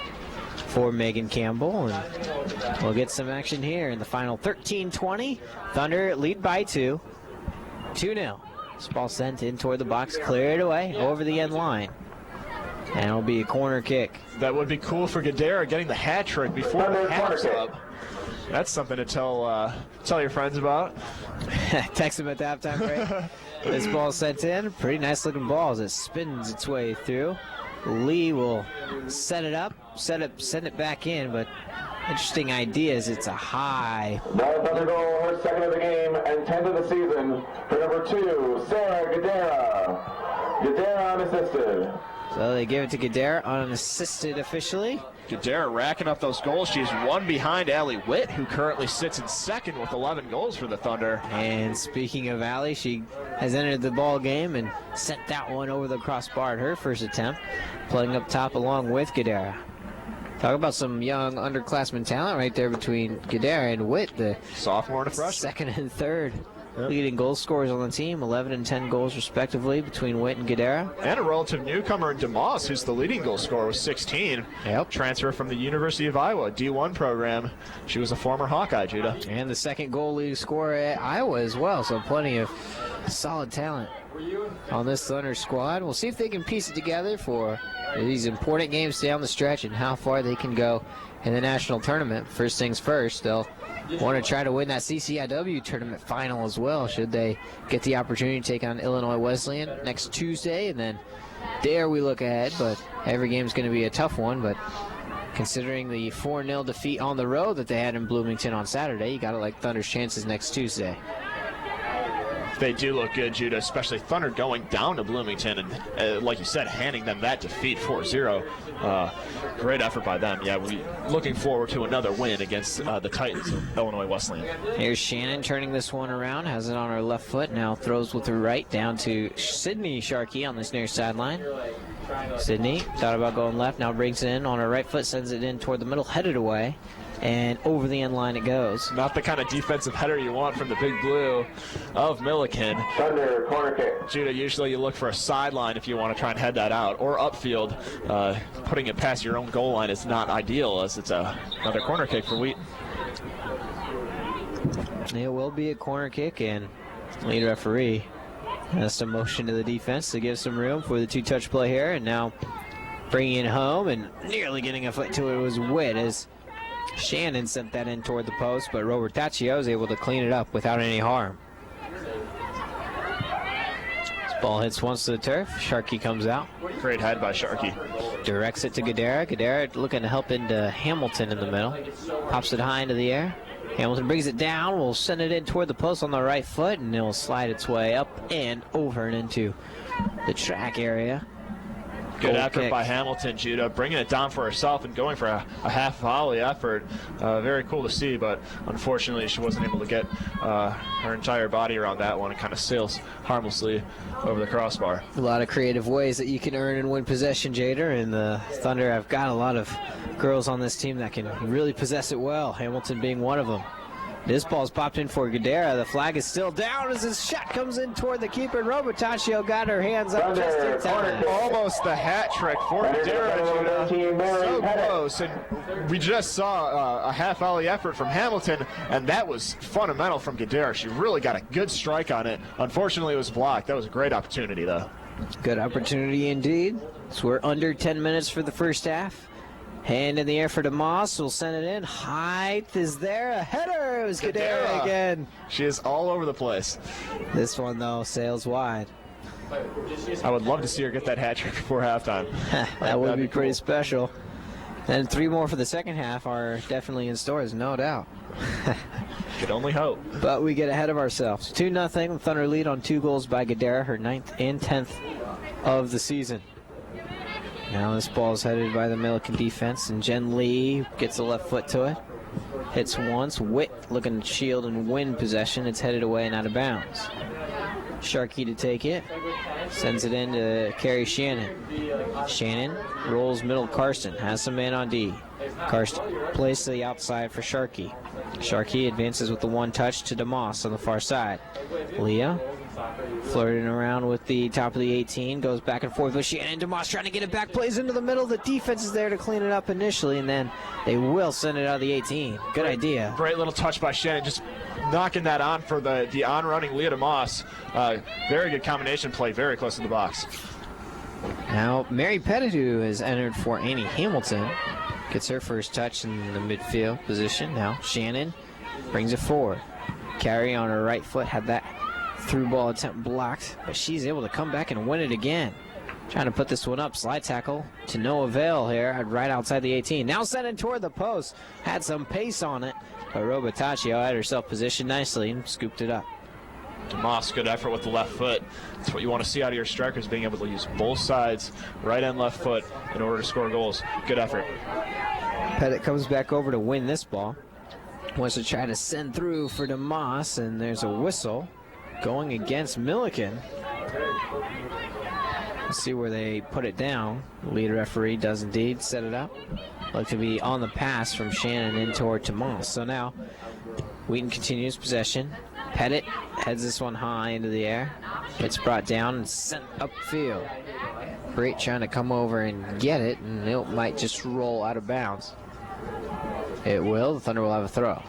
for Megan Campbell. And we'll get some action here in the final 13-20. Thunder lead by 2. 2-0. This ball sent in toward the box, cleared away over the end line. And it'll be a corner kick. That would be cool for Gadara getting the hat trick before the half's up. That's something to tell your friends about. Text them at the halftime break. This ball sent in. Pretty nice looking ball as it spins its way through. Lee will set it up, send it back in, but interesting idea is it's a high. That Thunder goal, her 2nd of the game and 10th of the season for number 2, Sarah Gadara. Gadara unassisted. So they give it to Gadara unassisted officially. Gadara racking up those goals. She's 1 behind Allie Witt, who currently sits in 2nd with 11 goals for the Thunder. And speaking of Allie, she has entered the ball game and sent that one over the crossbar at her first attempt, playing up top along with Gadara. Talk about some young underclassmen talent right there between Gadara and Witt, the sophomore and a freshman. 2nd and 3rd leading goal scorers on the team, 11 and 10 goals respectively between Witt and Gadara. And a relative newcomer in DeMoss, who's the leading goal scorer with 16. Yep. Transfer from the University of Iowa, D1 program. She was a former Hawkeye, Judah. And the second goal leading scorer at Iowa as well, so plenty of solid talent on this Thunder squad. We'll see if they can piece it together for these important games down the stretch and how far they can go in the national tournament. First things first, they'll want to try to win that CCIW tournament final as well, should they get the opportunity to take on Illinois Wesleyan next Tuesday. And then there we look ahead, but every game's going to be a tough one. But considering the 4-0 defeat on the road that they had in Bloomington on Saturday, you got to like Thunder's chances next Tuesday. They do look good, Judah, especially Thunder going down to Bloomington and, like you said, handing them that defeat 4-0. Great effort by them. Yeah, we looking forward to another win against the Titans of Illinois Wesleyan. Here's Shannon turning this one around, has it on her left foot, now throws with her right down to Sydney Sharkey on this near sideline. Sydney thought about going left, now brings it in on her right foot, sends it in toward the middle, headed away. And over the end line it goes. Not the kind of defensive header you want from the big blue of Millikin. Thunder, corner kick. Judah, usually you look for a sideline if you want to try and head that out, or upfield. Putting it past your own goal line is not ideal, as it's another corner kick for Wheaton. It will be a corner kick, and lead referee has some motion to the defense to give some room for the two-touch play here. And now bringing it home and nearly getting a foot to it was Witt, as Shannon sent that in toward the post, but Robertaccio is able to clean it up without any harm. This ball hits once to the turf. Sharkey comes out. Great head by Sharkey. Directs it to Gadara. Gadara looking to help into Hamilton in the middle. Pops it high into the air. Hamilton brings it down. Will send it in toward the post on the right foot, and it'll slide its way up and over and into the track area. Good effort by Hamilton, Judah, bringing it down for herself and going for a half volley effort. Very cool to see, but unfortunately she wasn't able to get her entire body around that one and kind of sails harmlessly over the crossbar. A lot of creative ways that you can earn and win possession, Jader, and the Thunder have got a lot of girls on this team that can really possess it well, Hamilton being one of them. This ball's popped in for Gadara. The flag is still down as his shot comes in toward the keeper. And Robertaccio got her hands up just in time. Almost the hat trick for Gadara. So close. And we just saw a half volley effort from Hamilton, and that was fundamental from Gadara. She really got a good strike on it. Unfortunately, it was blocked. That was a great opportunity, though. Good opportunity indeed. So we're under 10 minutes for the first half. Hand in the air for DeMoss. We'll send it in. Height is there. A header. It was Gadara again. She is all over the place. This one, though, sails wide. I would love to see her get that hat trick before halftime. That would be pretty special. And 3 more for the second half are definitely in stores, no doubt. Could only hope. But we get ahead of ourselves. 2-0. Thunder lead on 2 goals by Gadara, her 9th and 10th of the season. Now this ball is headed by the Millikin defense, and Jen Lee gets the left foot to it. Hits once. Witt looking to shield and win possession. It's headed away and out of bounds. Sharkey to take it. Sends it in to carry Shannon. Shannon rolls middle. Karsten has some man on D. Karsten plays to the outside for Sharkey. Sharkey advances with the one touch to DeMoss on the far side. Leah flirting around with the top of the 18, goes back and forth with Shannon. DeMoss trying to get it back, plays into the middle. The defense is there to clean it up initially, and then they will send it out of the 18. Good idea. Great little touch by Shannon, just knocking that on for the on-running Leah DeMoss. Very good combination play, very close to the box. Now, Mary Pettitou has entered for Annie Hamilton. Gets her first touch in the midfield position. Now, Shannon brings it forward. Carry on her right foot, had that through ball attempt blocked, but she's able to come back and win it again. Trying to put this one up. Slide tackle to no avail here, right outside the 18. Now sent it toward the post. Had some pace on it, but Robertaccio had herself positioned nicely and scooped it up. DeMoss, good effort with the left foot. That's what you want to see out of your strikers, being able to use both sides, right and left foot, in order to score goals. Good effort. Pettit comes back over to win this ball. Wants to try to send through for DeMoss, and there's a whistle going against Millikin. Let's see where they put it down. The lead referee does indeed set it up. Look to be on the pass from Shannon in toward DeMoss. So now Wheaton continues possession. Pettit heads this one high into the air. It's brought down and sent upfield. Brate trying to come over and get it, and it might just roll out of bounds. It will. The Thunder will have a throw.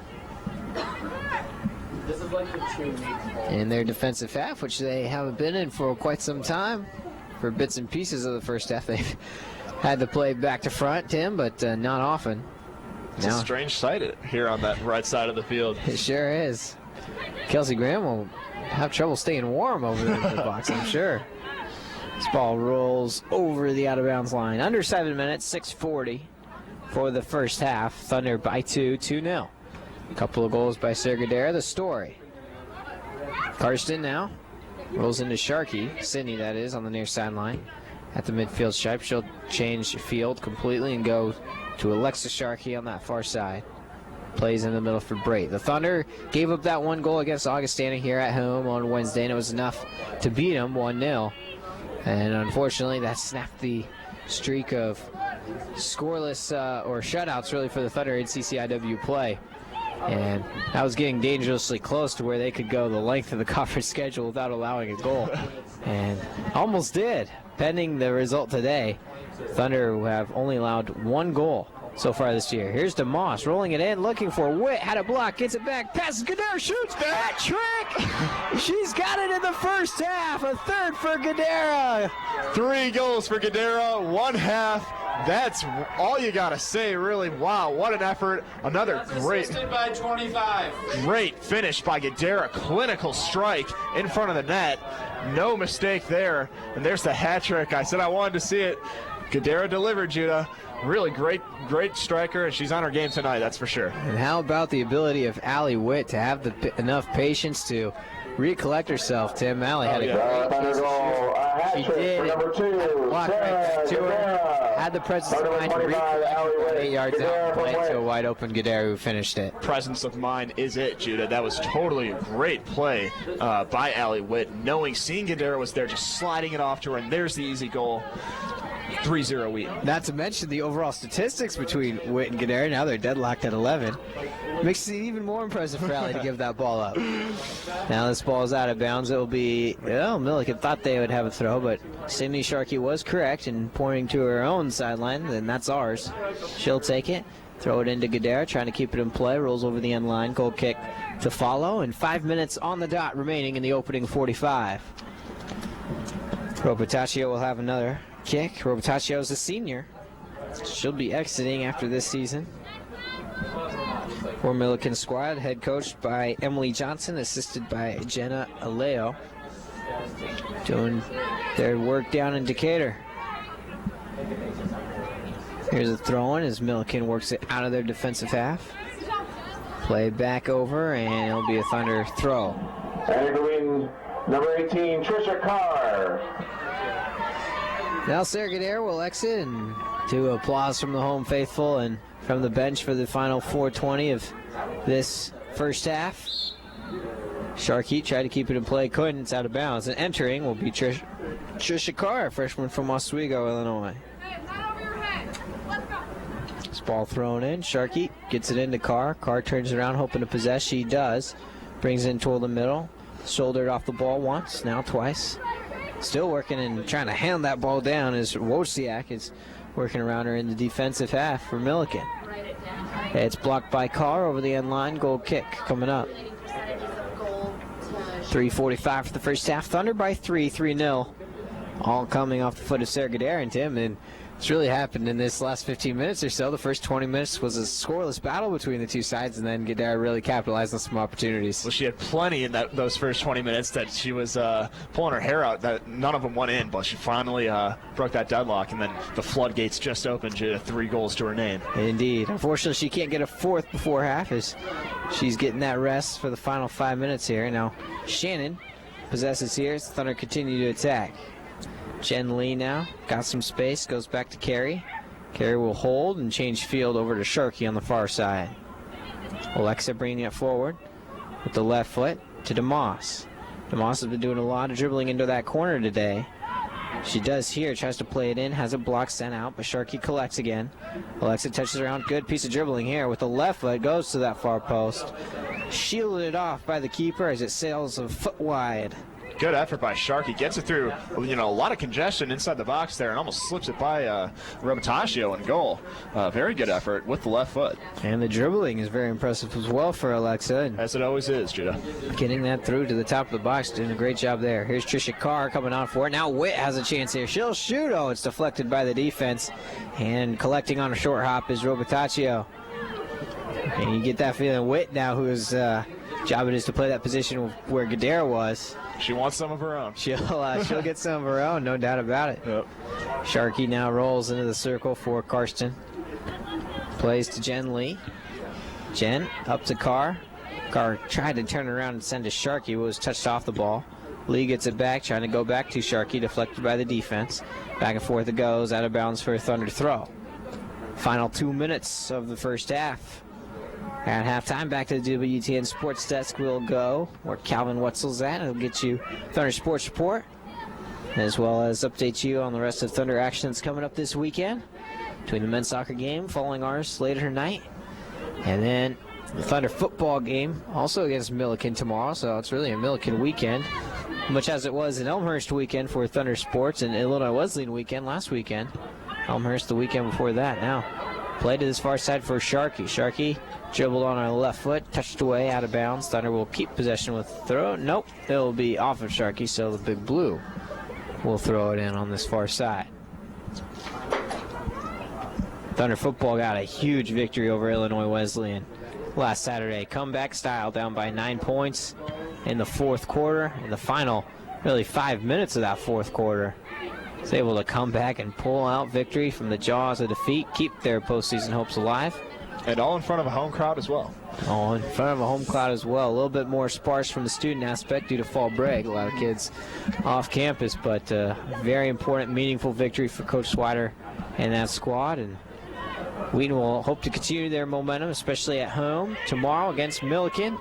This is like the 2 weeks. In their defensive half, which they haven't been in for quite some time. For bits and pieces of the first half, they've had to play back to front, Tim, but not often. It's a strange sight here on that right side of the field. It sure is. Kelsey Graham will have trouble staying warm over there in the box, I'm sure. This ball rolls over the out-of-bounds line. Under 7 minutes, 6:40 for the first half. Thunder by 2-0. A couple of goals by Sergadera. The story. Karsten now rolls into Sharkey. Sydney, that is, on the near sideline. At the midfield stripe, she'll change field completely and go to Alexa Sharkey on that far side. Plays in the middle for Brate. The Thunder gave up that one goal against Augustana here at home on Wednesday, and it was enough to beat them 1-0. And unfortunately, that snapped the streak of scoreless or shutouts, really, for the Thunder in CCIW play. And that was getting dangerously close to where they could go the length of the conference schedule without allowing a goal. And almost did. Pending the result today, Thunder have only allowed one goal so far this year. Here's DeMoss rolling it in, looking for Witt, had a block, gets it back, passes Gadara, shoots, that trick! She's got it in the first half, a third for Gadara. 3 goals for Gadara, 1 half. That's all you gotta say, really. Wow, what an effort. Another Assisted by 25. great finish by Gadara. Clinical strike in front of the net. No mistake there. And there's the hat trick. I said I wanted to see it. Gadara delivered, Judah. Really great striker, and she's on her game tonight, that's for sure. And how about the ability of Allie Witt to have enough patience to recollect herself, Tim? Allie had a great goal. She did. Number 2. Block right to her. Had the presence of mind to reach 8 yards out and play it to a wide open Gadara who finished it. Presence of mind is it, Judah. That was totally a great play by Allie Witt, seeing Gadara was there, just sliding it off to her, and there's the easy goal. 3-0 Wheaton. Not to mention the overall statistics between Witt and Gadara. Now they're deadlocked at 11. Makes it even more impressive for Allie to give that ball up. Now this ball is out of bounds. It will be, Millikin thought they would have a throw, but Sydney Sharkey was correct in pointing to her own sideline, and that's ours. She'll take it, throw it into Gadara, trying to keep it in play, rolls over the end line, goal kick to follow, and 5 minutes on the dot remaining in the opening 45. Robotaccio will have another kick. Robotaccio is a senior. She'll be exiting after this season. For Millikin squad, head coached by Emily Johnson, assisted by Jenna Aleo, doing their work down in Decatur. Here's a throw-in as Millikin works it out of their defensive half. Play back over, and it'll be a Thunder throw. And number 18, Trisha Carr. Now Sergadera will exit, and to applause from the home faithful and from the bench for the final 4:20 of this first half. Sharkey tried to keep it in play, couldn't. It's out of bounds. And entering will be Trisha Carr, freshman from Oswego, Illinois. This ball thrown in. Sharkey gets it into Carr. Carr turns around, hoping to possess. She does. Brings it in toward the middle. Shouldered off the ball once, now twice. Still working and trying to hand that ball down as Wojciak is working around her in the defensive half for Millikin. It's blocked by Carr over the end line. Goal kick coming up. 3:45 for the first half. Thunder by 3-0. All coming off the foot of Sergadera and Tim. And it's really happened in this last 15 minutes or so. The first 20 minutes was a scoreless battle between the two sides, and then Gadara really capitalized on some opportunities. Well, she had plenty in those first 20 minutes that she was pulling her hair out. That none of them went in, but she finally broke that deadlock, and then the floodgates just opened. She had 3 goals to her name. Indeed. Unfortunately, she can't get a fourth before half as she's getting that rest for the final 5 minutes here. Now, Shannon possesses here as the Thunder continue to attack. Jen Lee now got some space, goes back to Carey. Carey will hold and change field over to Sharkey on the far side. Alexa bringing it forward with the left foot to DeMoss. DeMoss has been doing a lot of dribbling into that corner today. She does here, tries to play it in, has a block sent out, but Sharkey collects again. Alexa touches around, good piece of dribbling here with the left foot, goes to that far post. Shielded off by the keeper as it sails a foot wide. Good effort by Sharkey. Gets it through, a lot of congestion inside the box there and almost slips it by Robotatio in goal. Very good effort with the left foot. And the dribbling is very impressive as well for Alexa. As it always is, Judah. Getting that through to the top of the box, doing a great job there. Here's Trisha Carr coming on for it. Now Witt has a chance here. She'll shoot. Oh, it's deflected by the defense. And collecting on a short hop is Robotatio. And you get that feeling Witt now, whose job it is to play that position where Gadara was. She wants some of her own. She'll get some of her own, no doubt about it. Yep. Sharkey now rolls into the circle for Karsten. Plays to Jen Lee. Jen up to Carr. Carr tried to turn around and send to Sharkey, was touched off the ball. Lee gets it back, trying to go back to Sharkey, deflected by the defense. Back and forth it goes, out of bounds for a Thunder throw. Final 2 minutes of the first half. At halftime, back to the WTN Sports Desk we'll go, where Calvin Wetzel's at. He'll get you Thunder Sports Report, as well as update you on the rest of Thunder action that's coming up this weekend, between the men's soccer game following ours later tonight, and then the Thunder football game, also against Millikin tomorrow, so it's really a Millikin weekend, much as it was an Elmhurst weekend for Thunder Sports and Illinois Wesleyan weekend last weekend. Elmhurst the weekend before that. Now, play to this far side for Sharkey. Sharkey dribbled on her left foot, touched away, out of bounds. Thunder will keep possession with throw. Nope, it'll be off of Sharkey, so the Big Blue will throw it in on this far side. Thunder football got a huge victory over Illinois Wesleyan last Saturday. Comeback style, down by 9 points in the fourth quarter. In the final, really 5 minutes of that fourth quarter, was able to come back and pull out victory from the jaws of defeat, keep their postseason hopes alive. And all in front of a home crowd as well. All in front of a home crowd as well. A little bit more sparse from the student aspect due to fall break. A lot of kids off campus, but very important, meaningful victory for Coach Swider and that squad. And Wheaton will hope to continue their momentum, especially at home tomorrow against Millikin.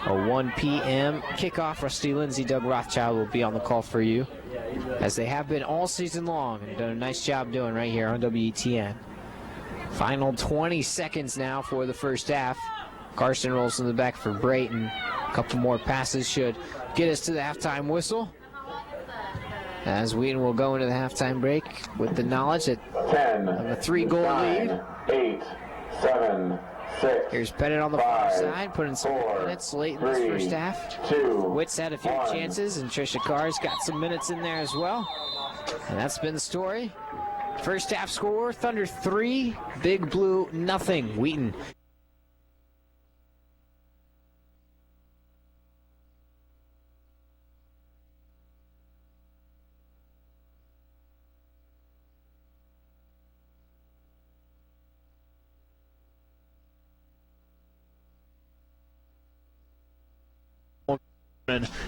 A 1 p.m. kickoff. Rusty Lindsay, Doug Rothschild will be on the call for you, as they have been all season long and done a nice job doing right here on WETN. Final 20 seconds now for the first half. Carson rolls in the back for Brayton. A couple more passes should get us to the halftime whistle, as Wheaton will go into the halftime break with the knowledge that 10, of a 3-goal lead. 8, 7, 6. Here's Bennett on the far side, putting some minutes late in this first half. 2, Witt's had a few chances, and Trisha Carr's got some minutes in there as well. And that's been the story. First half score, Thunder 3, Big Blue nothing. Wheaton.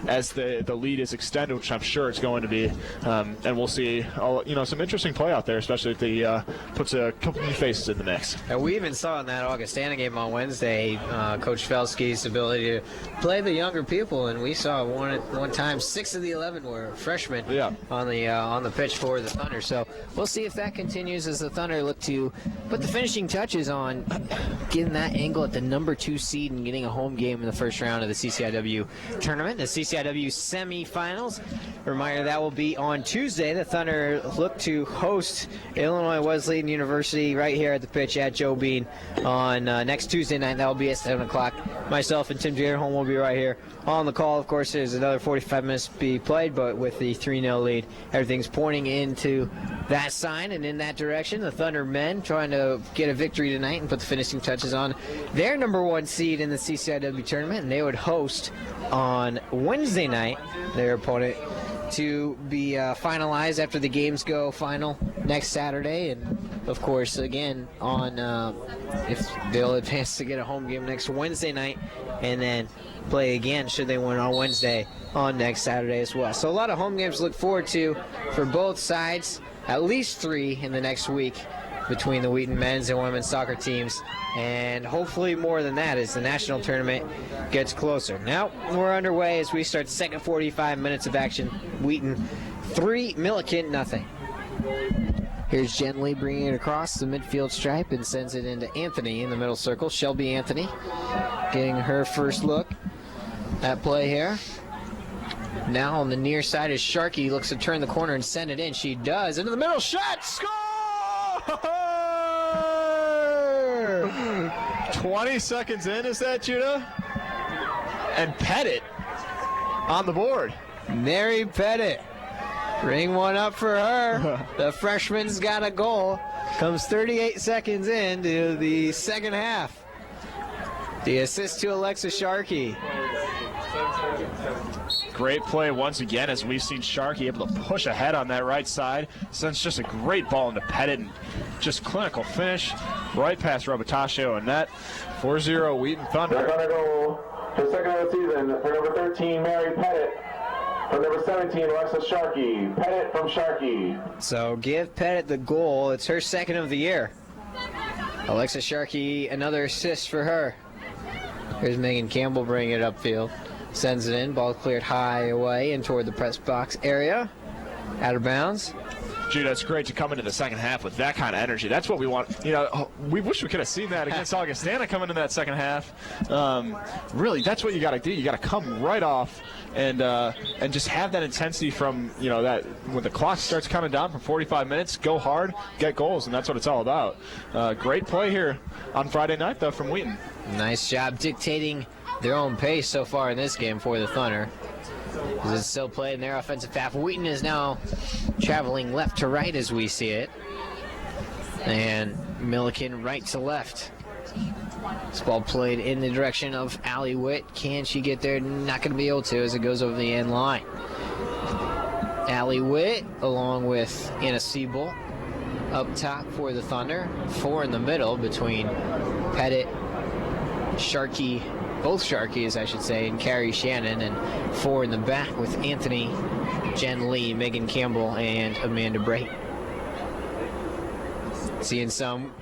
As the lead is extended, which I'm sure it's going to be, and we'll see some interesting play out there, especially if they puts a couple new faces in the mix. And we even saw in that Augustana game on Wednesday, Coach Felske's ability to play the younger people, and we saw one time 6 of the 11 were freshmen on the pitch for the Thunder. So we'll see if that continues as the Thunder look to put the finishing touches on getting that angle at the number 2 seed and getting a home game in the first round of the CCIW tournament. The CCIW semifinals. Reminder that will be on Tuesday. The Thunder look to host Illinois Wesleyan University right here at the pitch at Joe Bean on next Tuesday night. That will be at 7 o'clock. Myself and Tim Jaderholm will be right here on the call. Of course, there's another 45 minutes to be played, but with the 3-0 lead, everything's pointing into that sign and in that direction. The Thunder men trying to get a victory tonight and put the finishing touches on their number 1 seed in the CCIW tournament, and they would host on Wednesday night their opponent to be finalized after the games go final next Saturday, and of course again on if they'll advance to get a home game next Wednesday night, and then play again should they win on Wednesday on next Saturday as well. So a lot of home games to look forward to for both sides, at least 3 in the next week between the Wheaton men's and women's soccer teams, and hopefully more than that as the national tournament gets closer. Now we're underway as we start the second 45 minutes of action. Wheaton 3, Millikin, nothing. Here's Jen Lee bringing it across the midfield stripe and sends it into Anthony in the middle circle. Shelby Anthony getting her first look at play here. Now on the near side is Sharkey. Looks to turn the corner and send it in. She does. Into the middle. Shot! Score! 20 seconds in, is that, Judah? And Pettit on the board. Mary Pettit. Ring one up for her. The freshman's got a goal. Comes 38 seconds into the second half. The assist to Alexa Sharkey. Great play once again as we've seen Sharkey able to push ahead on that right side. Sends just a great ball into Pettit and just clinical finish right past Robotasio and net. 4-0 Wheaton Thunder. They're going to go to second of the season for number 13, Mary Pettit. For number 17, Alexa Sharkey. Pettit from Sharkey. So give Pettit the goal. It's her second of the year. Alexa Sharkey, another assist for her. Here's Megan Campbell bringing it upfield. Sends it in. Ball cleared high away and toward the press box area. Out of bounds. Judah, it's great to come into the second half with that kind of energy. That's what we want. You know, we wish we could have seen that against Augustana coming into that second half. Really, that's what you got to do. You got to come right off and just have that intensity from, you know, that when the clock starts counting down from 45 minutes, go hard, get goals, and that's what it's all about. Great play here on Friday night, though, from Wheaton. Nice job dictating their own pace so far in this game for the Thunder. As it's still played in their offensive half. Wheaton is now traveling left to right as we see it. And Millikin right to left. This ball played in the direction of Allie Witt. Can she get there? Not going to be able to as it goes over the end line. Allie Witt along with Anna Siebel up top for the Thunder. 4 in the middle between Pettit, Sharkey, both Sharkeys, I should say, and Carrie Shannon, and 4 in the back with Anthony, Jen Lee, Megan Campbell, and Amanda Bray. Seeing some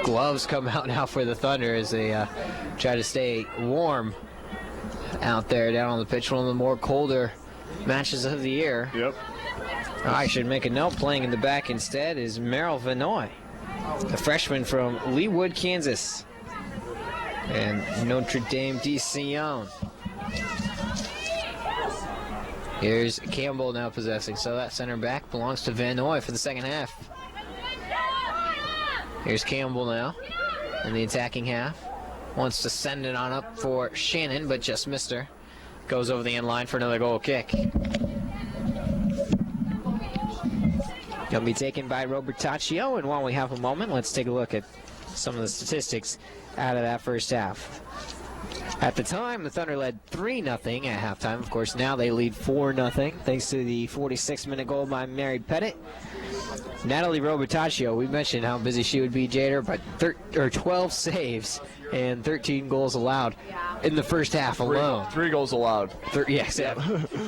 gloves come out now for the Thunder as they try to stay warm out there down on the pitch. One of the more colder matches of the year. Yep. I should make a note, playing in the back instead is Meryl Vanoy, a freshman from Leawood, Kansas. And Notre Dame de Sion. Here's Campbell now possessing. So that center back belongs to Van Noy for the second half. Here's Campbell now in the attacking half. Wants to send it on up for Shannon, but just missed her. Goes over the end line for another goal kick. Going to be taken by Robertaccio. And while we have a moment, let's take a look at some of the statistics out of that first half. At the time, the Thunder led 3-0 at halftime. Of course, now they lead 4-0 thanks to the 46-minute goal by Mary Pettit. Natalie Robertaccio, we mentioned how busy she would be, Jader, but 12 saves and 13 goals allowed in the first half alone. 3 goals allowed. Yes,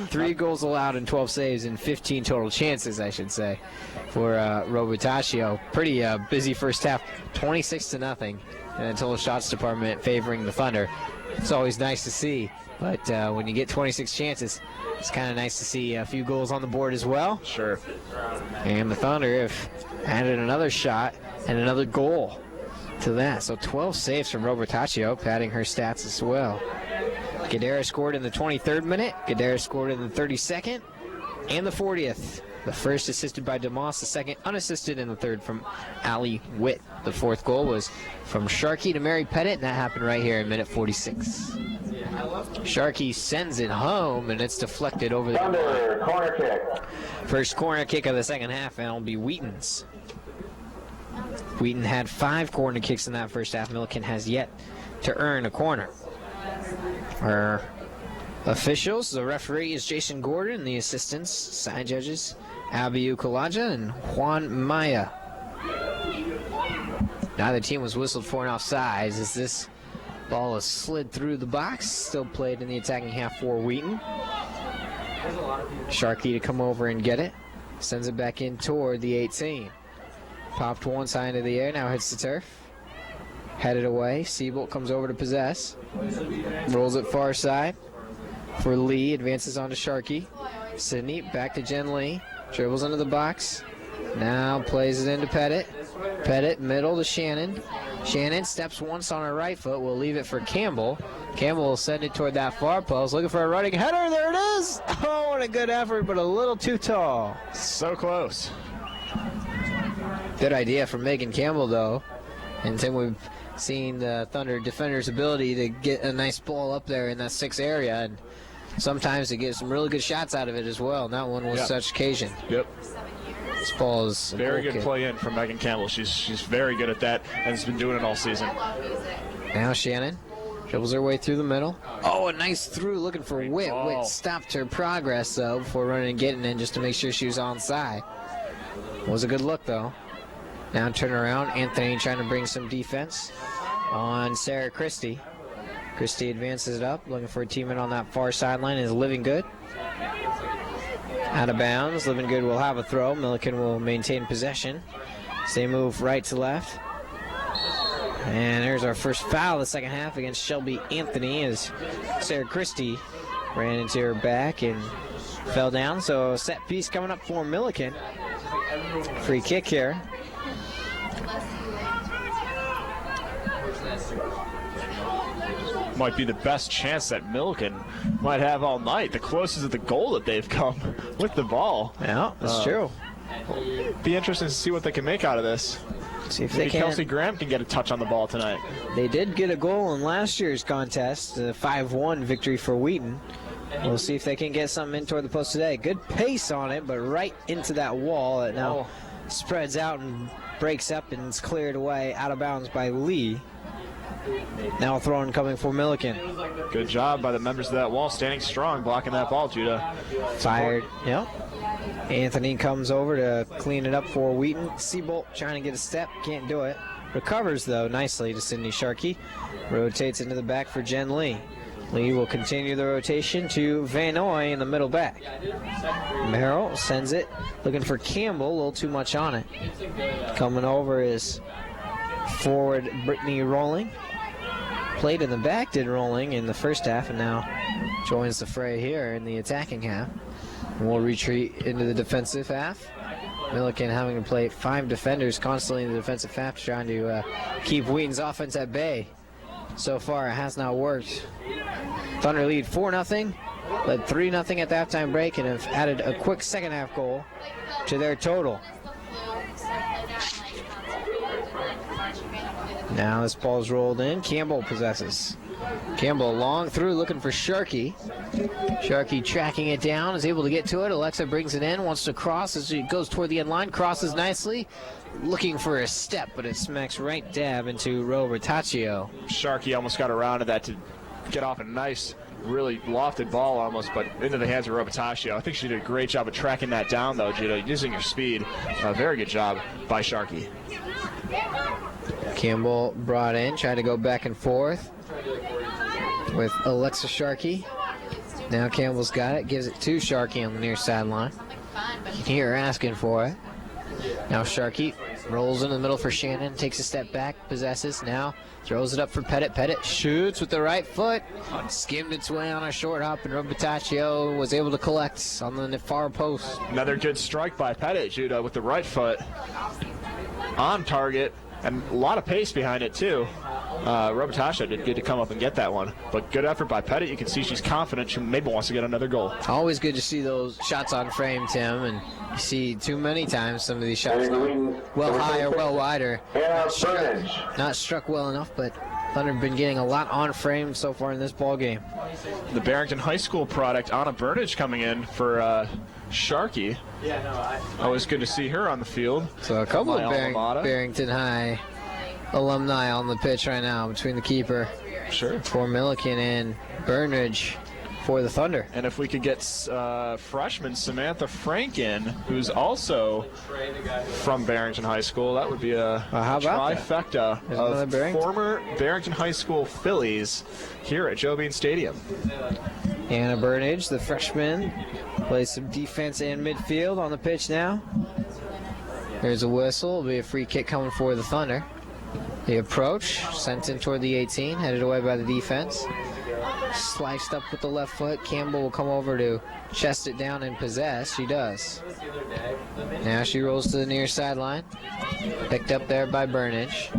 3 goals allowed and 12 saves and 15 total chances, I should say, for Robertaccio. Pretty busy first half, 26-0, and the total shots department favoring the Thunder. It's always nice to see, but when you get 26 chances, it's kind of nice to see a few goals on the board as well. Sure. And the Thunder have added another shot and another goal to that. So 12 saves from Robertaccio, padding her stats as well. Gadara scored in the 23rd minute. Gadara scored in the 32nd and the 40th. The first assisted by DeMoss, the second unassisted, and the third from Allie Witt. The fourth goal was from Sharkey to Mary Pettit, and that happened right here in minute 46. Sharkey sends it home, and it's deflected over the Thunder, corner kick. first corner kick of the second half, and it'll be Wheaton's. Wheaton had 5 corner kicks in that first half. Millikin has yet to earn a corner. Our officials, the referee is Jason Gordon, the assistants, side judges, Abiyu Kalaja and Juan Maya. Neither team was whistled for an offsides as this ball is slid through the box, still played in the attacking half for Wheaton. Sharkey to come over and get it, sends it back in toward the 18. Popped one side into the air, now hits the turf. Headed away, Siebold comes over to possess. Rolls it far side for Lee, advances on to Sharkey. Sydney back to Jen Lee. Dribbles into the box. Now plays it into Pettit. Pettit middle to Shannon. Shannon steps once on her right foot. Will leave it for Campbell. Campbell will send it toward that far post. Looking for a running header. There it is. Oh, what a good effort, but a little too tall. So close. Good idea from Megan Campbell, though. And then we've seen the Thunder defender's ability to get a nice ball up there in that 6 area. And sometimes to get some really good shots out of it as well. And that one was such occasion. Yep. This ball is very good play in from Megan Campbell. She's very good at that and has been doing it all season. Now Shannon dribbles her way through the middle. Oh, a nice through looking for Witt. Witt stopped her progress, though, before running and getting in just to make sure she was onside. Was a good look, though. Now turn around. Anthony trying to bring some defense on Sarah Christie. Christie advances it up, looking for a teammate on that far sideline. Is Living Good out of bounds. Living Good will have a throw. Millikin will maintain possession. So they move right to left. And there's our first foul of the second half against Shelby Anthony as Sarah Christie ran into her back and fell down. So a set piece coming up for Millikin. Free kick here. Might be the best chance that Millikin might have all night. The closest to the goal that they've come with the ball. Yeah, that's true. Be interesting to see what they can make out of this. See if Maybe they can. Kelsey Graham can get a touch on the ball tonight. They did get a goal in last year's contest, a 5-1 victory for Wheaton. We'll see if they can get something in toward the post today. Good pace on it, but right into that wall that now spreads out and breaks up and is cleared away out of bounds by Lee. Now a throw-in coming for Millikin. Good job by the members of that wall, standing strong, blocking that ball, Judah. Fired. Yep. Anthony comes over to clean it up for Wheaton. Seabolt trying to get a step, can't do it. Recovers, though, nicely to Sydney Sharkey. Rotates into the back for Jen Lee. Lee will continue the rotation to Van Noy in the middle back. Merrill sends it, looking for Campbell, a little too much on it. Coming over is forward Brittany Rolling. Played in the back, did Rolling in the first half, and now joins the fray here in the attacking half. And we'll retreat into the defensive half. Millikin having to play 5 defenders constantly in the defensive half, trying to keep Wheaton's offense at bay. So far, it has not worked. Thunder lead 4-0, led 3-0 at the halftime break, and have added a quick second half goal to their total. Now this ball's rolled in. Campbell possesses. Campbell long through looking for Sharkey. Sharkey tracking it down, is able to get to it. Alexa brings it in, wants to cross as she goes toward the end line. Crosses nicely. Looking for a step, but it smacks right dab into Ro Rotaccio. Sharkey almost got around to that to get off a nice, really lofted ball almost, but into the hands of Robotaccio. I think she did a great job of tracking that down, though, Judah, using her speed. A very good job by Sharkey. Campbell brought in, tried to go back and forth with Alexa Sharkey. Now Campbell's got it, gives it to Sharkey on the near sideline. You can hear her asking for it. Now Sharkey rolls into the middle for Shannon, takes a step back, possesses, now throws it up for Pettit. Pettit shoots with the right foot, skimmed its way on a short hop, and Robotaccio was able to collect on the far post. Another good strike by Pettit, Judah, with the right foot on target, and a lot of pace behind it, too. Robotaccio did good to come up and get that one, but good effort by Pettit. You can see she's confident. She maybe wants to get another goal. Always good to see those shots on frame, Tim, and you see too many times some of these shots well high or well wide or not struck well enough, but Thunder have been getting a lot on frame so far in this ball game. The Barrington High School product, Anna Burnage, coming in for Sharkey. Always good to see her on the field. So a couple of Barrington High alumni on the pitch right now between the keeper for Millikin and Burnage for the Thunder. And if we could get freshman Samantha Franken, who's also from Barrington High School, that would be a trifecta of former Barrington High School Phillies here at Joe Bean Stadium. Anna Burnage, the freshman, plays some defense and midfield on the pitch now. There's a whistle. It'll be a free kick coming for the Thunder. The approach, sent in toward the 18, headed away by the defense. Sliced up with the left foot. Campbell will come over to chest it down and possess. She does. Now she rolls to the near sideline. Picked up there by Burnage.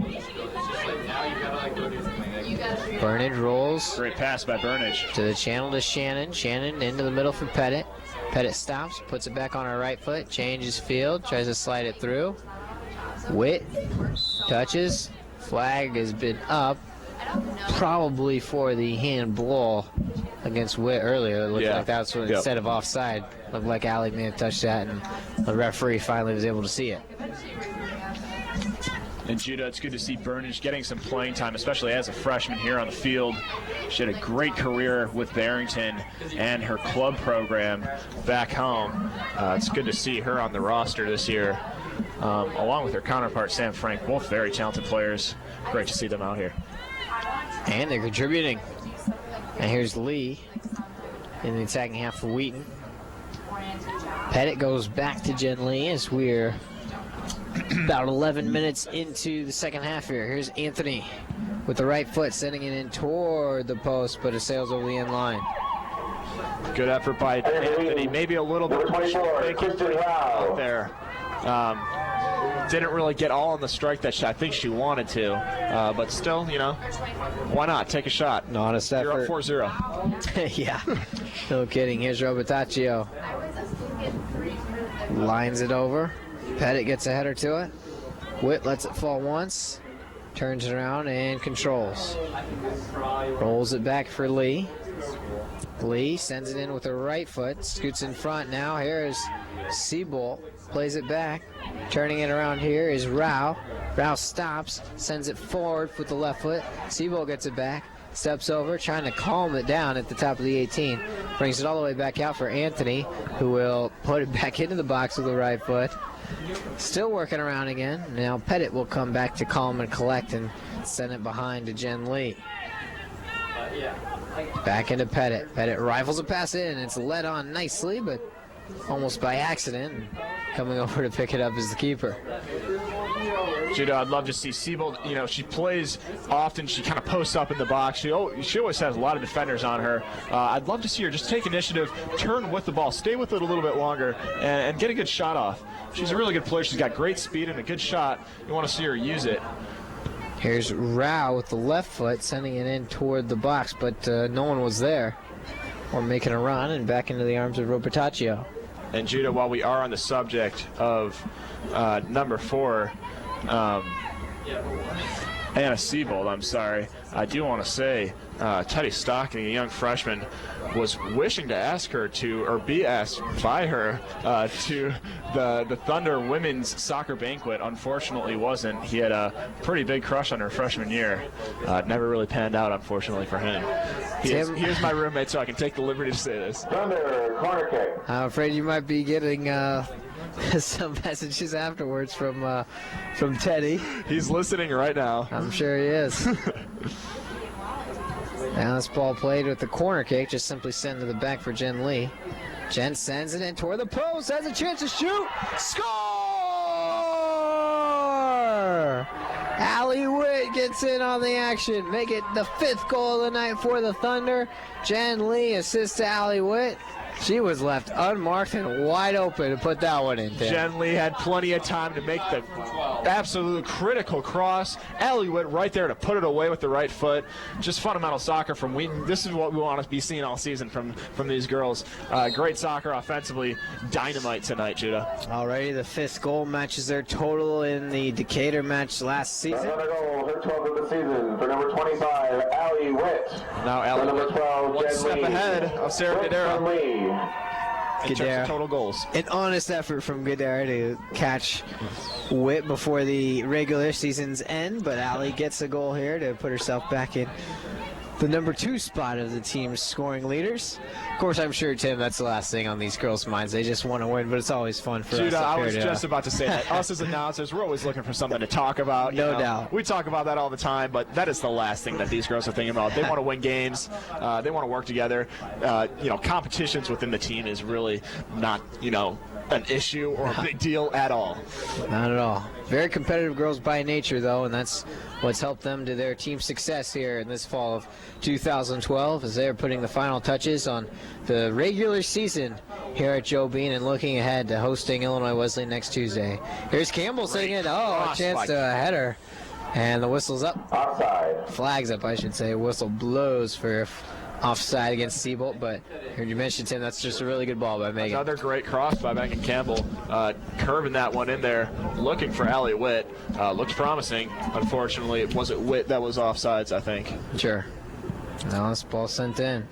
Burnage rolls. Great pass by Burnage. To the channel to Shannon. Shannon into the middle for Pettit. Pettit stops, puts it back on her right foot, changes field, tries to slide it through. Witt touches. Flag has been up. Probably for the handball against Witt earlier. It looked like that's what, instead of offside. Looked like Allie may have touched that, and the referee finally was able to see it. And Judah, it's good to see Burnage getting some playing time, especially as a freshman here on the field. She had a great career with Barrington and her club program back home. It's good to see her on the roster this year, along with her counterpart, Sam Frank, both very talented players. Great to see them out here. And they're contributing. And here's Lee in the attacking half for Wheaton. Pettit goes back to Jen Lee as we're about 11 minutes into the second half here. Here's Anthony with the right foot, sending it in toward the post, but it sails over the end line. Good effort by Anthony. Maybe a little bit out there. Didn't really get all on the strike that I think she wanted to, but still, you know, why not? Take a shot. Honest effort. You're up 4-0. Yeah, no kidding. Here's Robertaccio. Lines it over. Pettit gets a header to it. Witt lets it fall once. Turns it around and controls. Rolls it back for Lee. Lee sends it in with her right foot. Scoots in front now. Here's Seabolt. Plays it back. Turning it around here is Rao. Rao stops. Sends it forward with the left foot. Seabolt gets it back. Steps over, trying to calm it down at the top of the 18. Brings it all the way back out for Anthony, who will put it back into the box with the right foot. Still working around again. Now Pettit will come back to calm and collect and send it behind to Jen Lee. Back into Pettit. Pettit rifles a pass in. It's led on nicely, but almost by accident. And coming over to pick it up is the keeper. Judah, I'd love to see Siebold. You know, she plays often. She kind of posts up in the box. She always has a lot of defenders on her. I'd love to see her just take initiative, turn with the ball, stay with it a little bit longer, and get a good shot off. She's a really good player. She's got great speed and a good shot. You want to see her use it. Here's Rao with the left foot, sending it in toward the box, but no one was there. Or making a run and back into the arms of Robertaccio. And Judah, while we are on the subject of number 4, Anna Siebold, I'm sorry, I do want to say Teddy Stocking, a young freshman, was wishing to ask her to, or be asked by her, to the Thunder women's soccer banquet. Unfortunately wasn't. He had a pretty big crush on her freshman year. Never really panned out, unfortunately, for him. Here's my roommate, so I can take the liberty to say this. Thunder, corner kick. I'm afraid you might be getting some messages afterwards from Teddy. He's listening right now. I'm sure he is. Now this ball played with the corner kick, just simply sent to the back for Jen Lee. Jen sends it in toward the post, has a chance to shoot, score! Allie Witt gets in on the action, make it the 5th goal of the night for the Thunder. Jen Lee assists to Allie Witt. She was left unmarked and wide open to put that one in. Jen Lee had plenty of time to make the absolute critical cross. Allie Witt right there to put it away with the right foot. Just fundamental soccer from Wheaton. This is what we want to be seeing all season from these girls. Great soccer offensively. Dynamite tonight, Judah. Already the 5th goal matches their total in the Decatur match last season. Another goal, her 12th of the season for number 25, Allie Witt. Now Allie number 12, one Jen step Lee. ahead of Sarah Gadara in terms Gadara. of total goals. An honest effort from Gadara to catch Witt before the regular season's end, but Allie gets a goal here to put herself back in the number 2 spot of the team's scoring leaders. Of course, I'm sure, Tim, that's the last thing on these girls' minds. They just want to win, but it's always fun for us. Judah, up I here was to, just about to say that. Us as announcers, we're always looking for something to talk about. No doubt. We talk about that all the time, but that is the last thing that these girls are thinking about. They want to win games. They want to work together. Competitions within the team is really not, an issue or a big deal at all. Not at all. Very competitive girls by nature, though, and that's what's helped them to their team success here in this fall of 2012 as they're putting the final touches on the regular season here at Joe Bean and looking ahead to hosting Illinois Wesleyan next Tuesday. Here's Campbell saying it. Oh, a chance to head her. And the whistle's up. Offside. Flag's up, I should say. Whistle blows for offside against Seabolt, but heard you mention, Tim, that's just a really good ball by Megan. Another great cross by Megan Campbell, curving that one in there, looking for Allie Witt. Looked promising. Unfortunately, it wasn't Witt that was offsides, I think. Sure. Now this ball sent in.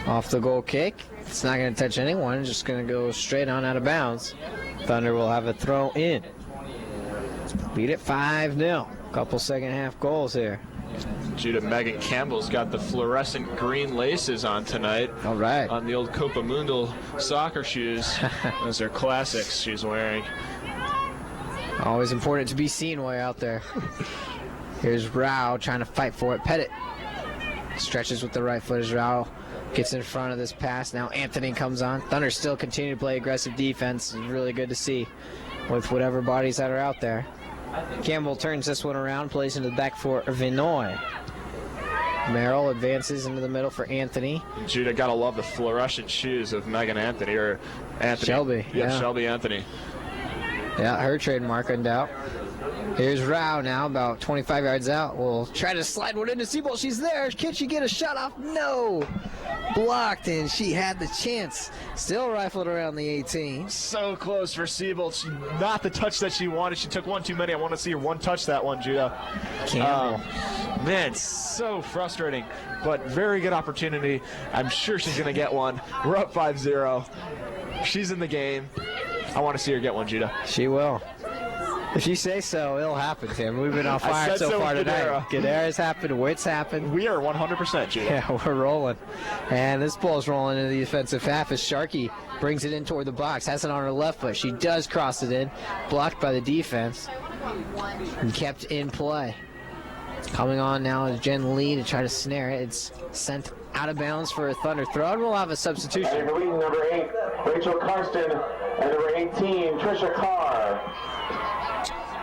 Off the goal kick. It's not going to touch anyone. It's just going to go straight on out of bounds. Thunder will have a throw in. Lead it 5-0. Couple second half goals here. Judah, Megan Campbell's got the fluorescent green laces on tonight. All right. On the old Copa Mundo soccer shoes. Those are classics she's wearing. Always important to be seen while you're out there. Here's Rao trying to fight for it. Pettit stretches with the right foot as Rao gets in front of this pass. Now Anthony comes on. Thunder still continue to play aggressive defense. It's really good to see with whatever bodies that are out there. Campbell turns this one around, plays into the back for Vinoy. Merrill advances into the middle for Anthony. Judah, gotta love the fluorescent shoes of Megan Anthony, or Anthony. Shelby. Yeah, Shelby Anthony. Yeah, her trademark, no doubt. Here's Rao now, about 25 yards out. Will try to slide one into Seabolt. She's there. Can she get a shot off? No. Blocked, and she had the chance. Still rifled around the 18. So close for Seabolt. Not the touch that she wanted. She took one too many. I want to see her one touch that one, Judah. Campbell. Man, it's so frustrating, but very good opportunity. I'm sure she's going to get one. We're up 5-0. She's in the game. I want to see her get one, Judah. She will. If you say so, it'll happen, Tim. We've been on fire so far tonight. Gadara's happened. Witt's happened. We are 100%, Judah. Yeah, we're rolling. And this ball's rolling into the defensive half as Sharkey brings it in toward the box. Has it on her left foot. She does cross it in. Blocked by the defense. And kept in play. Coming on now is Jen Lee to try to snare it. It's sent out of bounds for a Thunder throw. And we'll have a substitution. And number 8, Rachel Karsten. And number 18, Trisha Carr.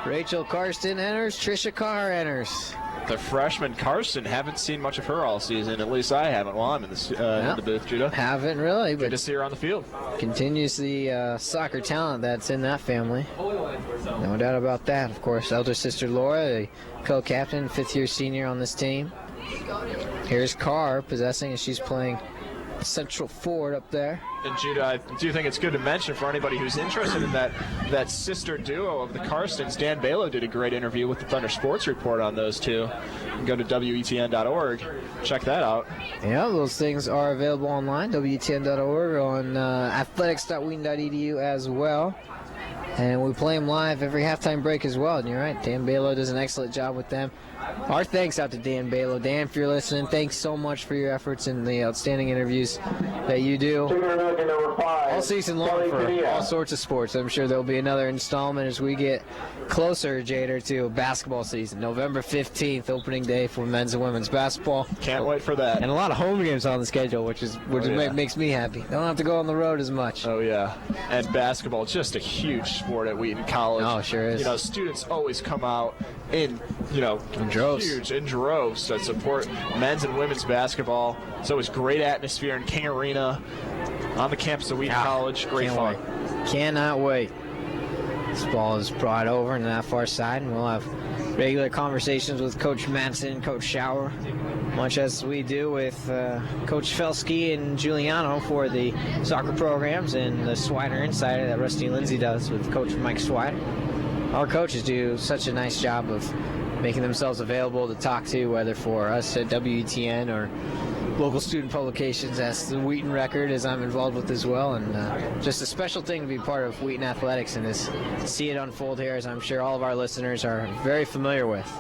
Rachel Karsten enters. Trisha Carr enters. The freshman Karsten, haven't seen much of her all season. At least I haven't while I'm in the booth, Judah. Haven't really, but good to see her on the field. Continues the soccer talent that's in that family. No doubt about that. Of course, elder sister Laura, the co-captain, fifth-year senior on this team. Here's Carr possessing as she's playing central forward up there. And Judah, I do think it's good to mention for anybody who's interested in that sister duo of the Karstens. Dan Balo did a great interview with the Thunder Sports Report on those two. You can go to WETN.org. Check that out. Yeah, those things are available online, WETN.org, on athletics.wheaton.edu as well. And we play them live every halftime break as well. And you're right, Dan Balo does an excellent job with them. Our thanks out to Dan Balo. Dan, if you're listening, thanks so much for your efforts and the outstanding interviews that you do all season long for all sorts of sports. I'm sure there'll be another installment as we get closer, Jader, to basketball season. November 15th, opening day for men's and women's basketball. Can't wait for that. And a lot of home games on the schedule, which makes me happy. Don't have to go on the road as much. Oh, yeah. And basketball, just a huge sport at Wheaton College. Oh, sure is. You know, students always come out in droves. In droves that support men's and women's basketball. It's always great atmosphere in King Arena on the campus of Wheaton College. Great fun. Cannot wait. This ball is brought over into that far side, and we'll have regular conversations with Coach Manson, Coach Schauer, much as we do with Coach Felsky and Giuliano for the soccer programs, and the Swider Insider that Rusty Lindsay does with Coach Mike Swider. Our coaches do such a nice job of making themselves available to talk to, whether for us at WETN or local student publications as the Wheaton Record, as I'm involved with as well. And just a special thing to be part of Wheaton Athletics and to see it unfold here, as I'm sure all of our listeners are very familiar with.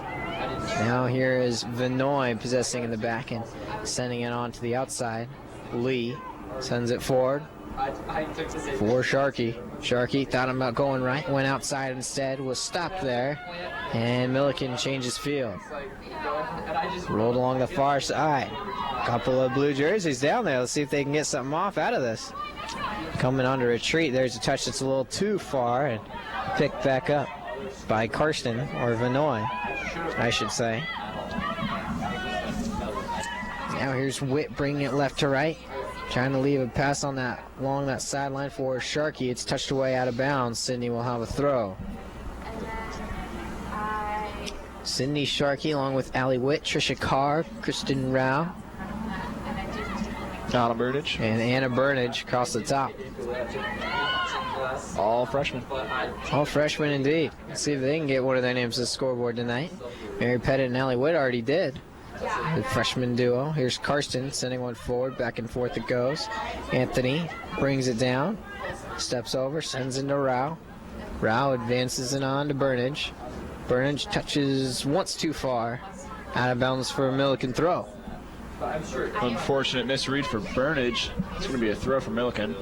Now here is Vinoy possessing in the back and sending it on to the outside. Lee sends it forward for Sharkey. Sharkey thought about going right, went outside instead, was stopped there, and Millikin changes field. Rolled along the far side. Couple of blue jerseys down there. Let's see if they can get something off out of this. coming on to retreat. There's a touch that's a little too far and picked back up by Karsten, or Vinoy, I should say. Now here's Witt bringing it left to right, trying to leave a pass on that along that sideline for Sharkey. It's touched away out of bounds. Sydney will have a throw. Sydney Sharkey along with Allie Witt, Trisha Carr, Kristen Rao, Anna Burnage. and Anna Burnage across the top. All freshmen. All freshmen indeed. Let's see if they can get one of their names to the scoreboard tonight. Mary Pettit and Allie Witt already did. The freshman duo. Here's Karsten sending one forward, back and forth it goes. Anthony brings it down, steps over, sends into Rao. Rao advances it on to Burnage. Burnage touches once too far, out of bounds for a Millikin throw. Unfortunate misread for Burnage. It's going to be a throw for Millikin.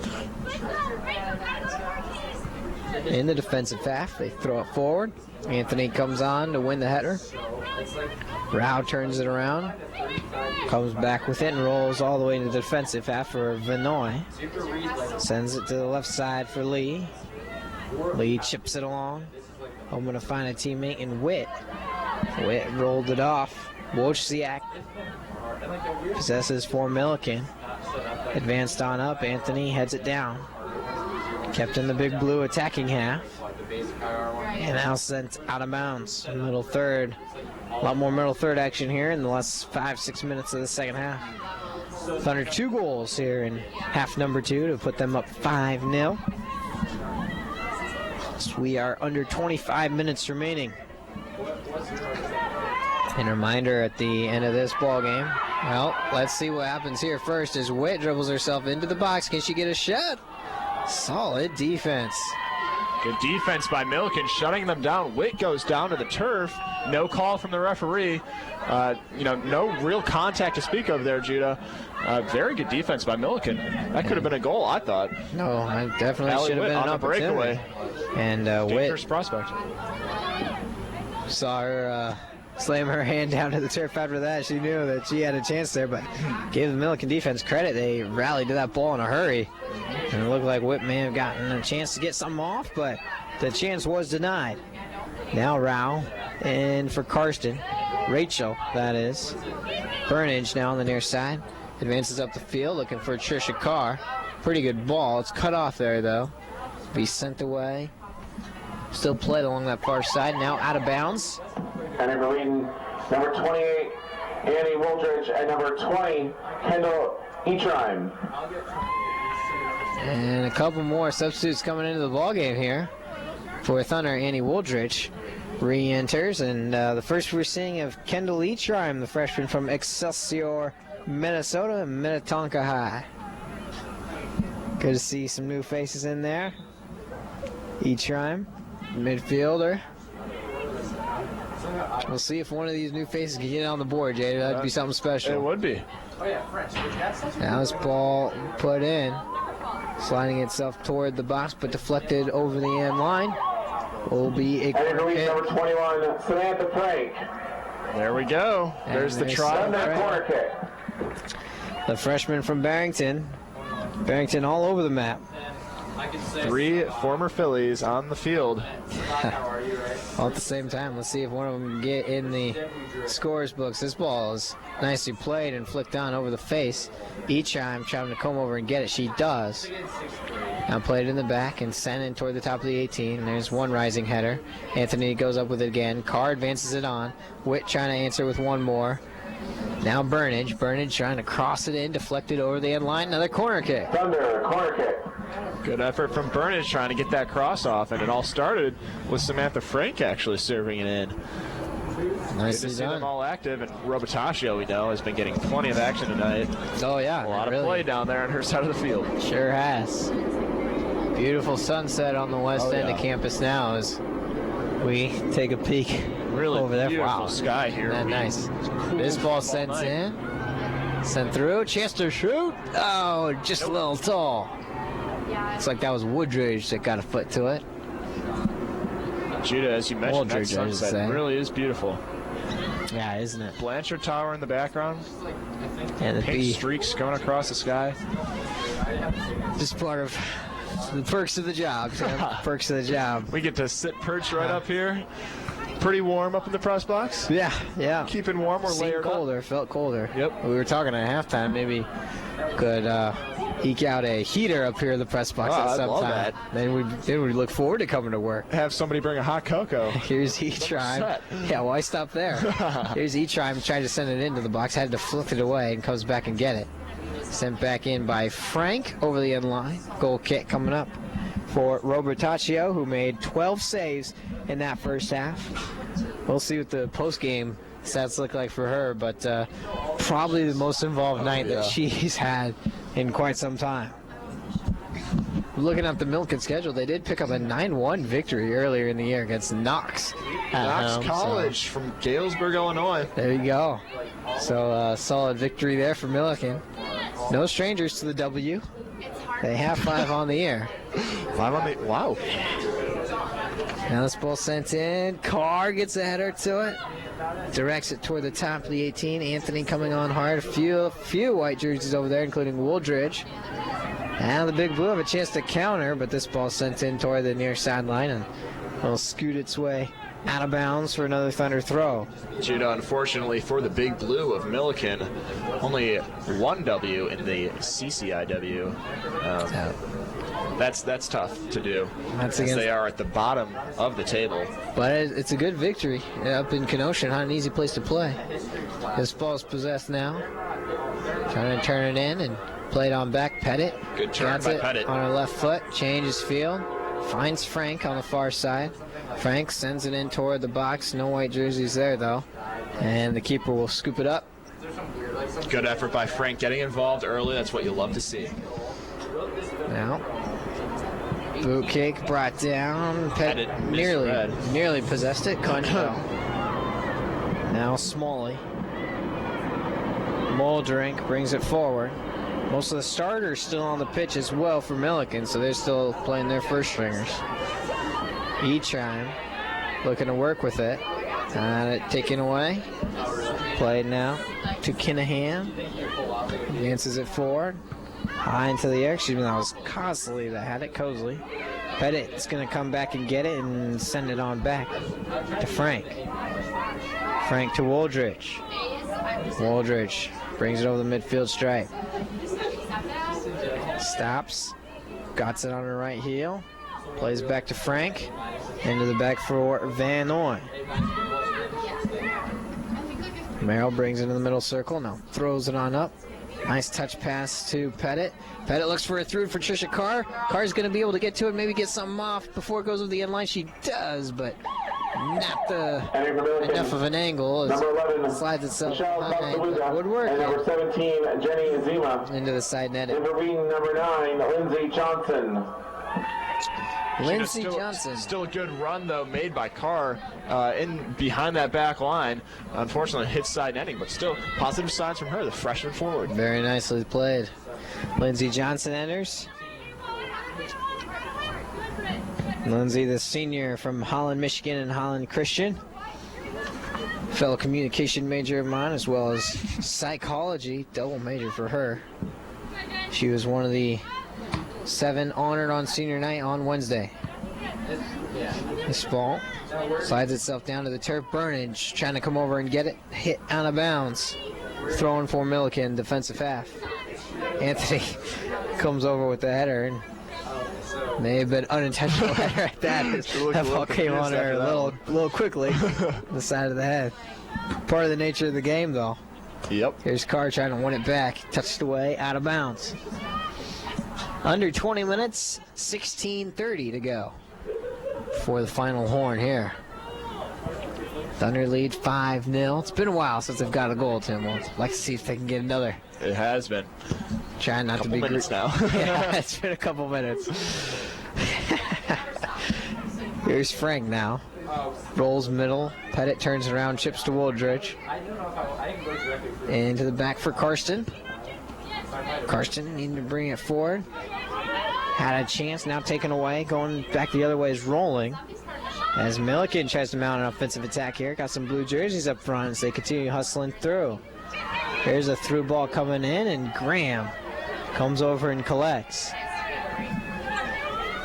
In the defensive half, they throw it forward. Anthony comes on to win the header. Rao turns it around, comes back with it and rolls all the way to the defensive half for Vinoy. Sends it to the left side for Lee. Lee chips it along, hoping to find a teammate in Witt. Witt rolled it off. Wojciak possesses for Millikin. Advanced on up, Anthony heads it down. Kept in the big blue attacking half. And now sent out of bounds. Middle third. A lot more middle third action here in the last 5-6 minutes of the second half. Thunder 2 goals here in half number 2 to put them up 5-0. So we are under 25 minutes remaining. And a reminder at the end of this ball game. Well, let's see what happens here first as Witt dribbles herself into the box. Can she get a shot? Solid defense. Good defense by Millikin, shutting them down. Witt goes down to the turf. No call from the referee. No real contact to speak of there, Judah. Very good defense by Millikin. That could have been a goal, I thought. No, I definitely Allie should have Witt been an on the opportunity. breakaway. And Dangerous Witt prospect. saw her slam her hand down to the turf after that. She knew that she had a chance there, but gave the Millikin defense credit. They rallied to that ball in a hurry. And it looked like Witt may have gotten a chance to get something off, but the chance was denied. Now Rao, and for Karsten, Rachel, that is. Burnage now on the near side. Advances up the field, looking for Trisha Carr. Pretty good ball. It's cut off there, though. Be sent away. Still played along that far side. Now out of bounds. And for Wheaton, number 28, Annie Woldridge, and number 20, Kendall Eatrime. And a couple more substitutes coming into the ballgame here. For Thunder, Annie Woldridge re-enters, and the first we're seeing of Kendall Eatrime, the freshman from Excelsior, Minnesota, Minnetonka High. Good to see some new faces in there. Eatrime, midfielder. We'll see if one of these new faces can get on the board, Jada. That'd be something special. It would be. Now this ball put in, sliding itself toward the box, but deflected over the end line. Will be a And for Wheaton, number 21, Samantha Frank. There we go. There's the try. And that corner kick. The freshman from Barrington. Barrington all over the map. 3 former Phillies on the field. All at the same time. Let's see if one of them can get in the scores books. This ball is nicely played and flicked on over the face. Eachime trying to come over and get it. She does. Now played in the back and sent in toward the top of the 18. There's one rising header. Anthony goes up with it again. Carr advances it on. Witt trying to answer with one more. Now Burnage. Burnage trying to cross it in, deflected over the end line. Another corner kick. Thunder, corner kick. Good effort from Burnage trying to get that cross off, and it all started with Samantha Frank actually serving it in. Good Nicely to see them done. all active, and Robotascio, we know, has been getting plenty of action tonight. Oh, yeah. A lot of really play down there on her side of the field. Sure has. Beautiful sunset on the west end of campus now as we take a peek Really over there. beautiful Wow. sky here. Isn't that nice? This ball sent in. Sent through. Chance to shoot. Oh, just a little tall. Looks like that was Woodridge that got a foot to it. Judah, as you mentioned, that Woodridge, I should sunset say. really is beautiful. Yeah, isn't it? Blanchard Tower in the background. And the Pink B. streaks going across the sky. Just part of the perks of the job, Tim. Perks of the job. We get to sit perched right up here. Pretty warm up in the press box. Yeah. Keeping warm. We're Seemed layered colder. up. Felt colder. Yep. We were talking at halftime. Maybe could eke out a heater up here in the press box at I'd some love time. that. Then we look forward to coming to work. Have somebody bring a hot cocoa. Here's E-Trime. Yeah, why stop there? Here's E-Trime trying to send it into the box. Had to flick it away and comes back and get it. Sent back in by Frank over the end line. Goal kick coming up for Robertaccio, who made 12 saves in that first half. We'll see what the post-game stats look like for her, but probably the most involved night that she's had in quite some time. Looking at the Millikin schedule, they did pick up a 9-1 victory earlier in the year against Knox. Knox College from Galesburg, Illinois. There you go. So solid victory there for Millikin. No strangers to the W. They have 5 on the year. 5 on the... Wow. Now this ball sent in. Carr gets a header to it. Directs it toward the top of the 18. Anthony coming on hard. A few white jerseys over there, including Wooldridge. Now the Big Blue have a chance to counter, but this ball sent in toward the near sideline and will scoot its way out of bounds for another Thunder throw. Judah, unfortunately for the Big Blue of Millikin, only 1 W in the CCIW. That's tough to do. As they are at the bottom of the table. But it's a good victory up in Kenosha. Not an easy place to play. This ball's possessed now. Trying to turn it in and play it on back. Pettit. Good turn by Pettit. On her left foot. Changes field. Finds Frank on the far side. Frank sends it in toward the box. No white jerseys there, though. And the keeper will scoop it up. Good effort by Frank getting involved early. That's what you love to see. Now, boot kick brought down. Pettit nearly possessed it. Concho. Now Smalley. Muldrink brings it forward. Most of the starters still on the pitch as well for Millikin, so they're still playing their first stringers. E-Trime looking to work with it. Taken away. Played now to Kinahan. Advances it forward. High into the air. Excuse me, that was Cosley that had it. Cosley. Pettit's going to come back and get it and send it on back to Frank. Frank to Wooldridge. Wooldridge brings it over the midfield stripe. Stops. Got it on her right heel. Plays back to Frank. Into the back for Van Noy. Merrill brings it in the middle circle. Now throws it on up. Nice touch pass to Pettit. Pettit looks for a through for Trisha Carr. Carr's going to be able to get to it, maybe get something off before it goes over the end line. She does, but not enough of an angle. Number 11, slides itself behind. Woodwork. And number 17, Jenny Zima. Into the side net. Intervening number 9, Lindsay Johnson. Lindsay Johnson. Still a good run, though, made by Carr in behind that back line. Unfortunately, hit side netting, but still positive signs from her, the freshman forward. Very nicely played. Lindsay Johnson enters. Lindsay, the senior from Holland, Michigan, and Holland Christian. Fellow communication major of mine, as well as psychology, double major for her. She was one of the 7 honored on senior night on Wednesday. This ball slides itself down to the turf. Burnage trying to come over and get it. Hit out of bounds. Throwing for Millikin, defensive half. Anthony comes over with the header, and may have been unintentional header at that. That ball came on her a little quickly. The side of the head. Part of the nature of the game, though. Yep. Here's Carr trying to win it back. Touched away, out of bounds. Under 20 minutes, 16:30 to go for the final horn here. Thunder lead 5-0. It's been a while since they've got a goal, Tim. We'd like to see if they can get another. It has been. Trying not to be minutes now. Yeah, it's been a couple minutes. Here's Frank now. Rolls middle. Pettit turns around, chips to Wooldridge. Into the back for Karsten. Karsten needing to bring it forward. Had a chance, now taken away. Going back the other way is Rolling. As Millikin tries to mount an offensive attack here. Got some blue jerseys up front as they continue hustling through. Here's a through ball coming in, and Graham Comes over and collects.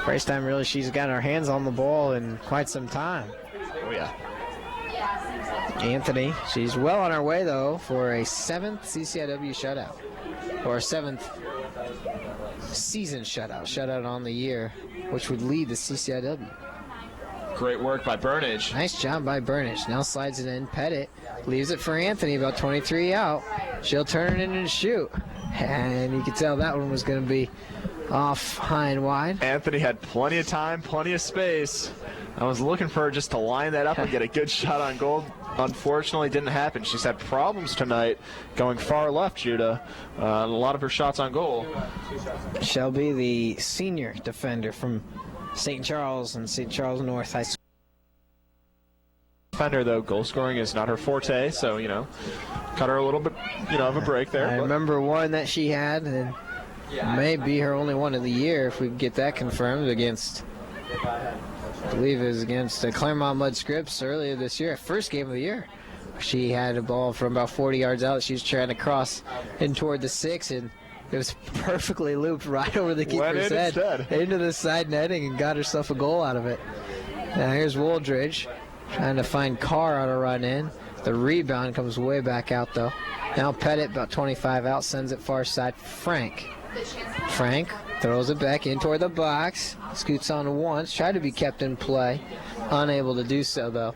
First time really she's got her hands on the ball in quite some time. Oh, yeah. Anthony, she's well on her way, though, for a 7th CCIW shutout. Or a 7th season shutout on the year, which would lead the CCIW. Great work by Burnage. Nice job by Burnage. Now slides it in. Pettit leaves it for Anthony, about 23 out. She'll turn it in and shoot. And you could tell that one was going to be off high and wide. Anthony had plenty of time, plenty of space. I was looking for her just to line that up and get a good shot on goal. Unfortunately, didn't happen. She's had problems tonight going far left, Judah. A lot of her shots on goal. Shelby, the senior defender from St. Charles and St. Charles North High School. Defender, though, goal scoring is not her forte, so, cut her a little bit, of a break there. I remember one that she had, and may be her only one of the year if we can get that confirmed against, I believe it was against Claremont Mud Scripps earlier this year, first game of the year. She had a ball from about 40 yards out. She was trying to cross in toward the 6, and it was perfectly looped right over the keeper's head into the side netting and got herself a goal out of it. Now here's Wooldridge trying to find Carr on a run in. The rebound comes way back out, though. Now Pettit, about 25 out, sends it far side for Frank. Frank throws it back in toward the box. Scoots on once, tried to be kept in play. Unable to do so, though,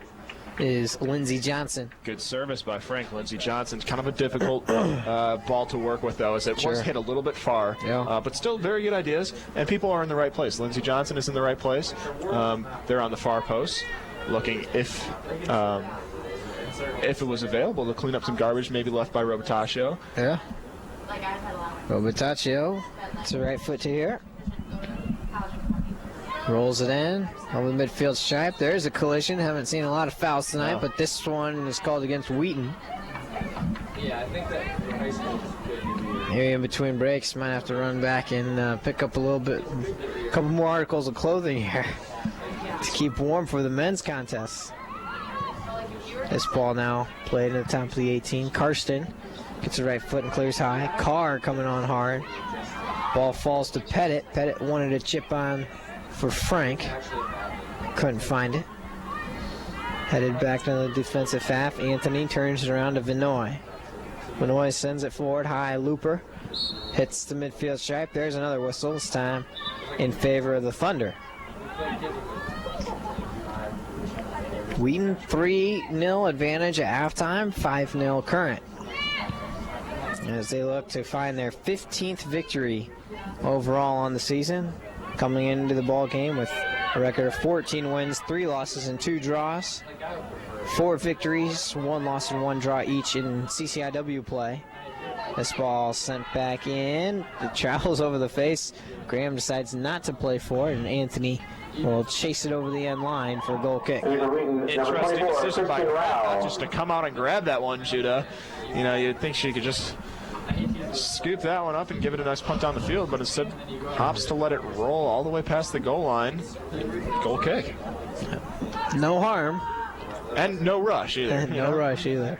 is Lindsey Johnson. Good service by Frank. Lindsey Johnson's kind of a difficult ball to work with, though, as it was hit a little bit far. Yeah. But still very good ideas, and people are in the right place. Lindsey Johnson is in the right place. They're on the far post, looking if it was available to clean up some garbage maybe left by Robitacio. Yeah. Robitacio, it's the right foot to here. Rolls it in over the midfield stripe. There's a collision. Haven't seen a lot of fouls tonight, but this one is called against Wheaton. Yeah, I think that high school is good. Here in between breaks, might have to run back and pick up a couple more articles of clothing here to keep warm for the men's contest. This ball now played at the top of the 18. Karsten gets the right foot and clears high. Carr coming on hard. Ball falls to Pettit. Pettit wanted a chip on for Frank. Couldn't find it. Headed back to the defensive half. Anthony turns it around to Vinoy. Vinoy sends it forward. High looper. Hits the midfield stripe. There's another whistle. This time in favor of the Thunder. Wheaton 3-0 advantage at halftime. 5-0 current. As they look to find their 15th victory overall on the season. Coming into the ball game with a record of 14 wins, 3 losses, and 2 draws. 4 victories, 1 loss, and 1 draw each in CCIW play. This ball sent back in. It travels over the face. Graham decides not to play for it, and Anthony will chase it over the end line for a goal kick. Interesting decision by Graham, not just to come out and grab that one, Judah. You'd think she could just scoop that one up and give it a nice punt down the field, but instead opts to let it roll all the way past the goal line. Goal kick. No harm. And no rush either. No rush either.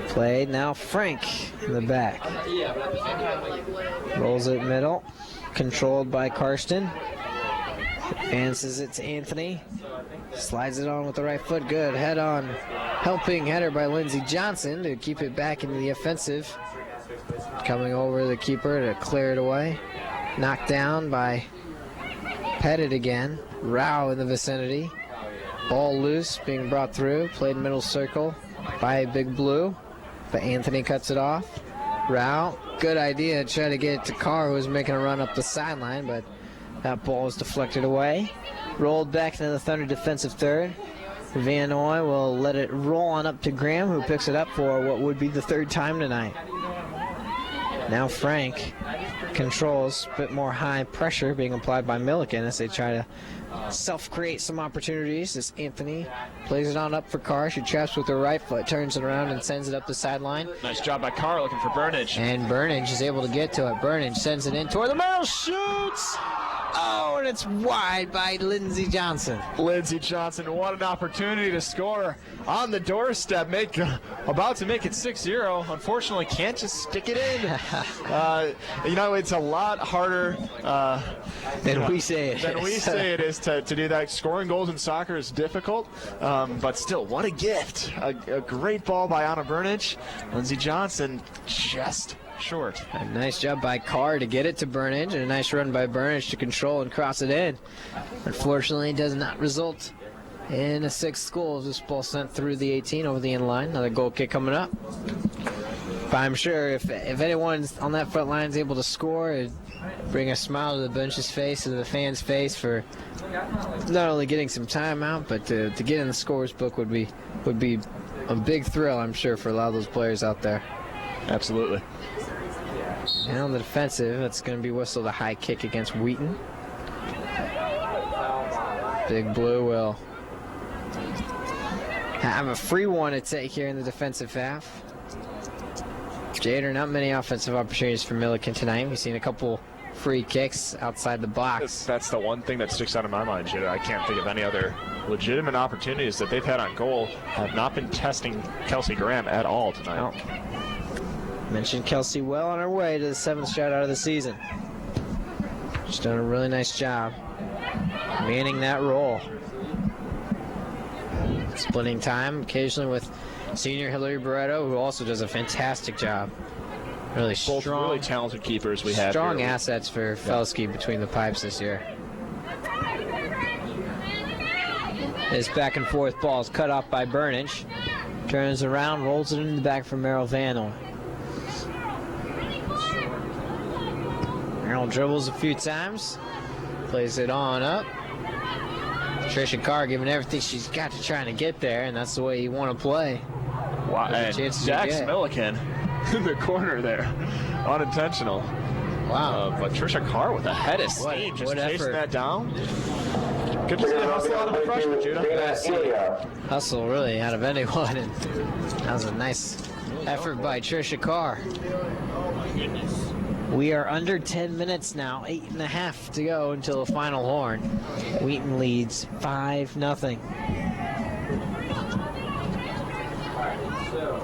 Played now Frank in the back. Rolls it middle. Controlled by Karsten. Advances it to Anthony. Slides it on with the right foot. Good. Head on. Helping header by Lindsey Johnson to keep it back into the offensive. Coming over the keeper to clear it away. Knocked down by Pettit again. Rao in the vicinity. Ball loose, being brought through. Played middle circle by Big Blue. But Anthony cuts it off. Rao, good idea. Try to get it to Carr, who was making a run up the sideline, but that ball was deflected away. Rolled back into the Thunder defensive third. Van Noy will let it roll on up to Graham, who picks it up for what would be the 3rd time tonight. Now Frank controls, a bit more high pressure being applied by Millikin as they try to self-create some opportunities. As Anthony plays it on up for Carr. She traps with her right foot, turns it around and sends it up the sideline. Nice job by Carr looking for Burnage. And Burnage is able to get to it. Burnage sends it in toward the middle, shoots! Oh, and it's wide by Lindsey Johnson. Lindsey Johnson, what an opportunity to score on the doorstep. About to make it 6-0. Unfortunately, can't just stick it in. It's a lot harder than we say it is to do that. Scoring goals in soccer is difficult, but still, what a gift. A great ball by Anna Burnage. Lindsey Johnson just short. A nice job by Carr to get it to Burnage, and a nice run by Burnage to control and cross it in. Unfortunately, it does not result in a 6th goal. This ball sent through the 18 over the end line. Another goal kick coming up. But I'm sure if anyone on that front line is able to score, it'd bring a smile to the bench's face and the fans' face for not only getting some time out, but to get in the scorer's book would be a big thrill, I'm sure, for a lot of those players out there. Absolutely. And on the defensive, it's going to be whistled a high kick against Wheaton. Big Blue will have a free one to take here in the defensive half. Jader, not many offensive opportunities for Millikin tonight. We've seen a couple free kicks outside the box. That's the one thing that sticks out in my mind, Jader. I can't think of any other legitimate opportunities that they've had on goal. Have not been testing Kelsey Graham at all tonight. No. Mentioned Kelsey well on her way to the 7th shutout of the season. She's done a really nice job manning that role. Splitting time occasionally with senior Hillary Barreto, who also does a fantastic job. Really Both strong, really talented keepers we have. Strong assets for Felski between the pipes this year. This back and forth ball is cut off by Burnage. Turns around, rolls it in the back for Merrill Vandal. Merrill dribbles a few times, plays it on up. Trisha Carr giving everything she's got to trying to get there, and that's the way you want to play. Wow, and Jax Millikin in the corner there. Unintentional. Wow. But Trisha Carr with a head of steam, just chasing that down. Good to see the hustle out of the freshman, Judah. Hustle really out of anyone, and that was a nice effort by Trisha Carr. We are under 10 minutes now, 8.5 to go until the final horn. Wheaton leads 5-0.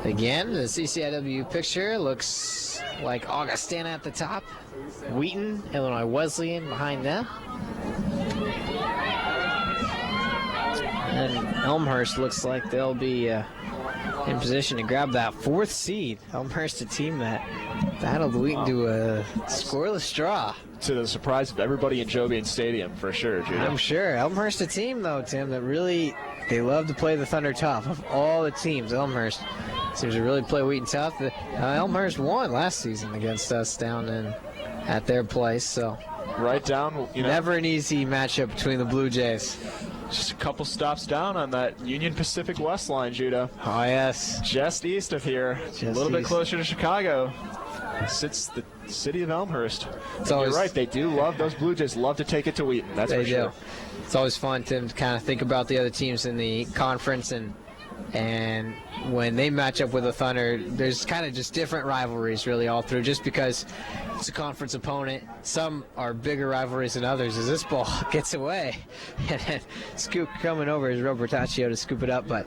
Again, the CCIW picture looks like Augustana at the top. Wheaton, Illinois Wesleyan behind them. And Elmhurst looks like they'll be in position to grab that 4th seed. Elmhurst, a team that battled Wheaton to a scoreless draw. To the surprise of everybody in Joe Bean Stadium, for sure, Judah. I'm sure. Elmhurst, a team, though, Tim, that really, they love to play the Thunder tough. Of all the teams, Elmhurst seems to really play Wheaton tough. Elmhurst won last season against us down at their place, so. Right down, Never an easy matchup between the Blue Jays. Just a couple stops down on that Union Pacific West line, Judah. Oh, yes. Just east of here, a little bit closer to Chicago, sits the city of Elmhurst. You're right, they do love, those Blue Jays love to take it to Wheaton, that's for sure. It's always fun, Tim, to kind of think about the other teams in the conference, and when they match up with the Thunder, there's kind of just different rivalries really all through, just because it's a conference opponent. Some are bigger rivalries than others as this ball gets away. And then Scoop coming over is Robertaccio to scoop it up. But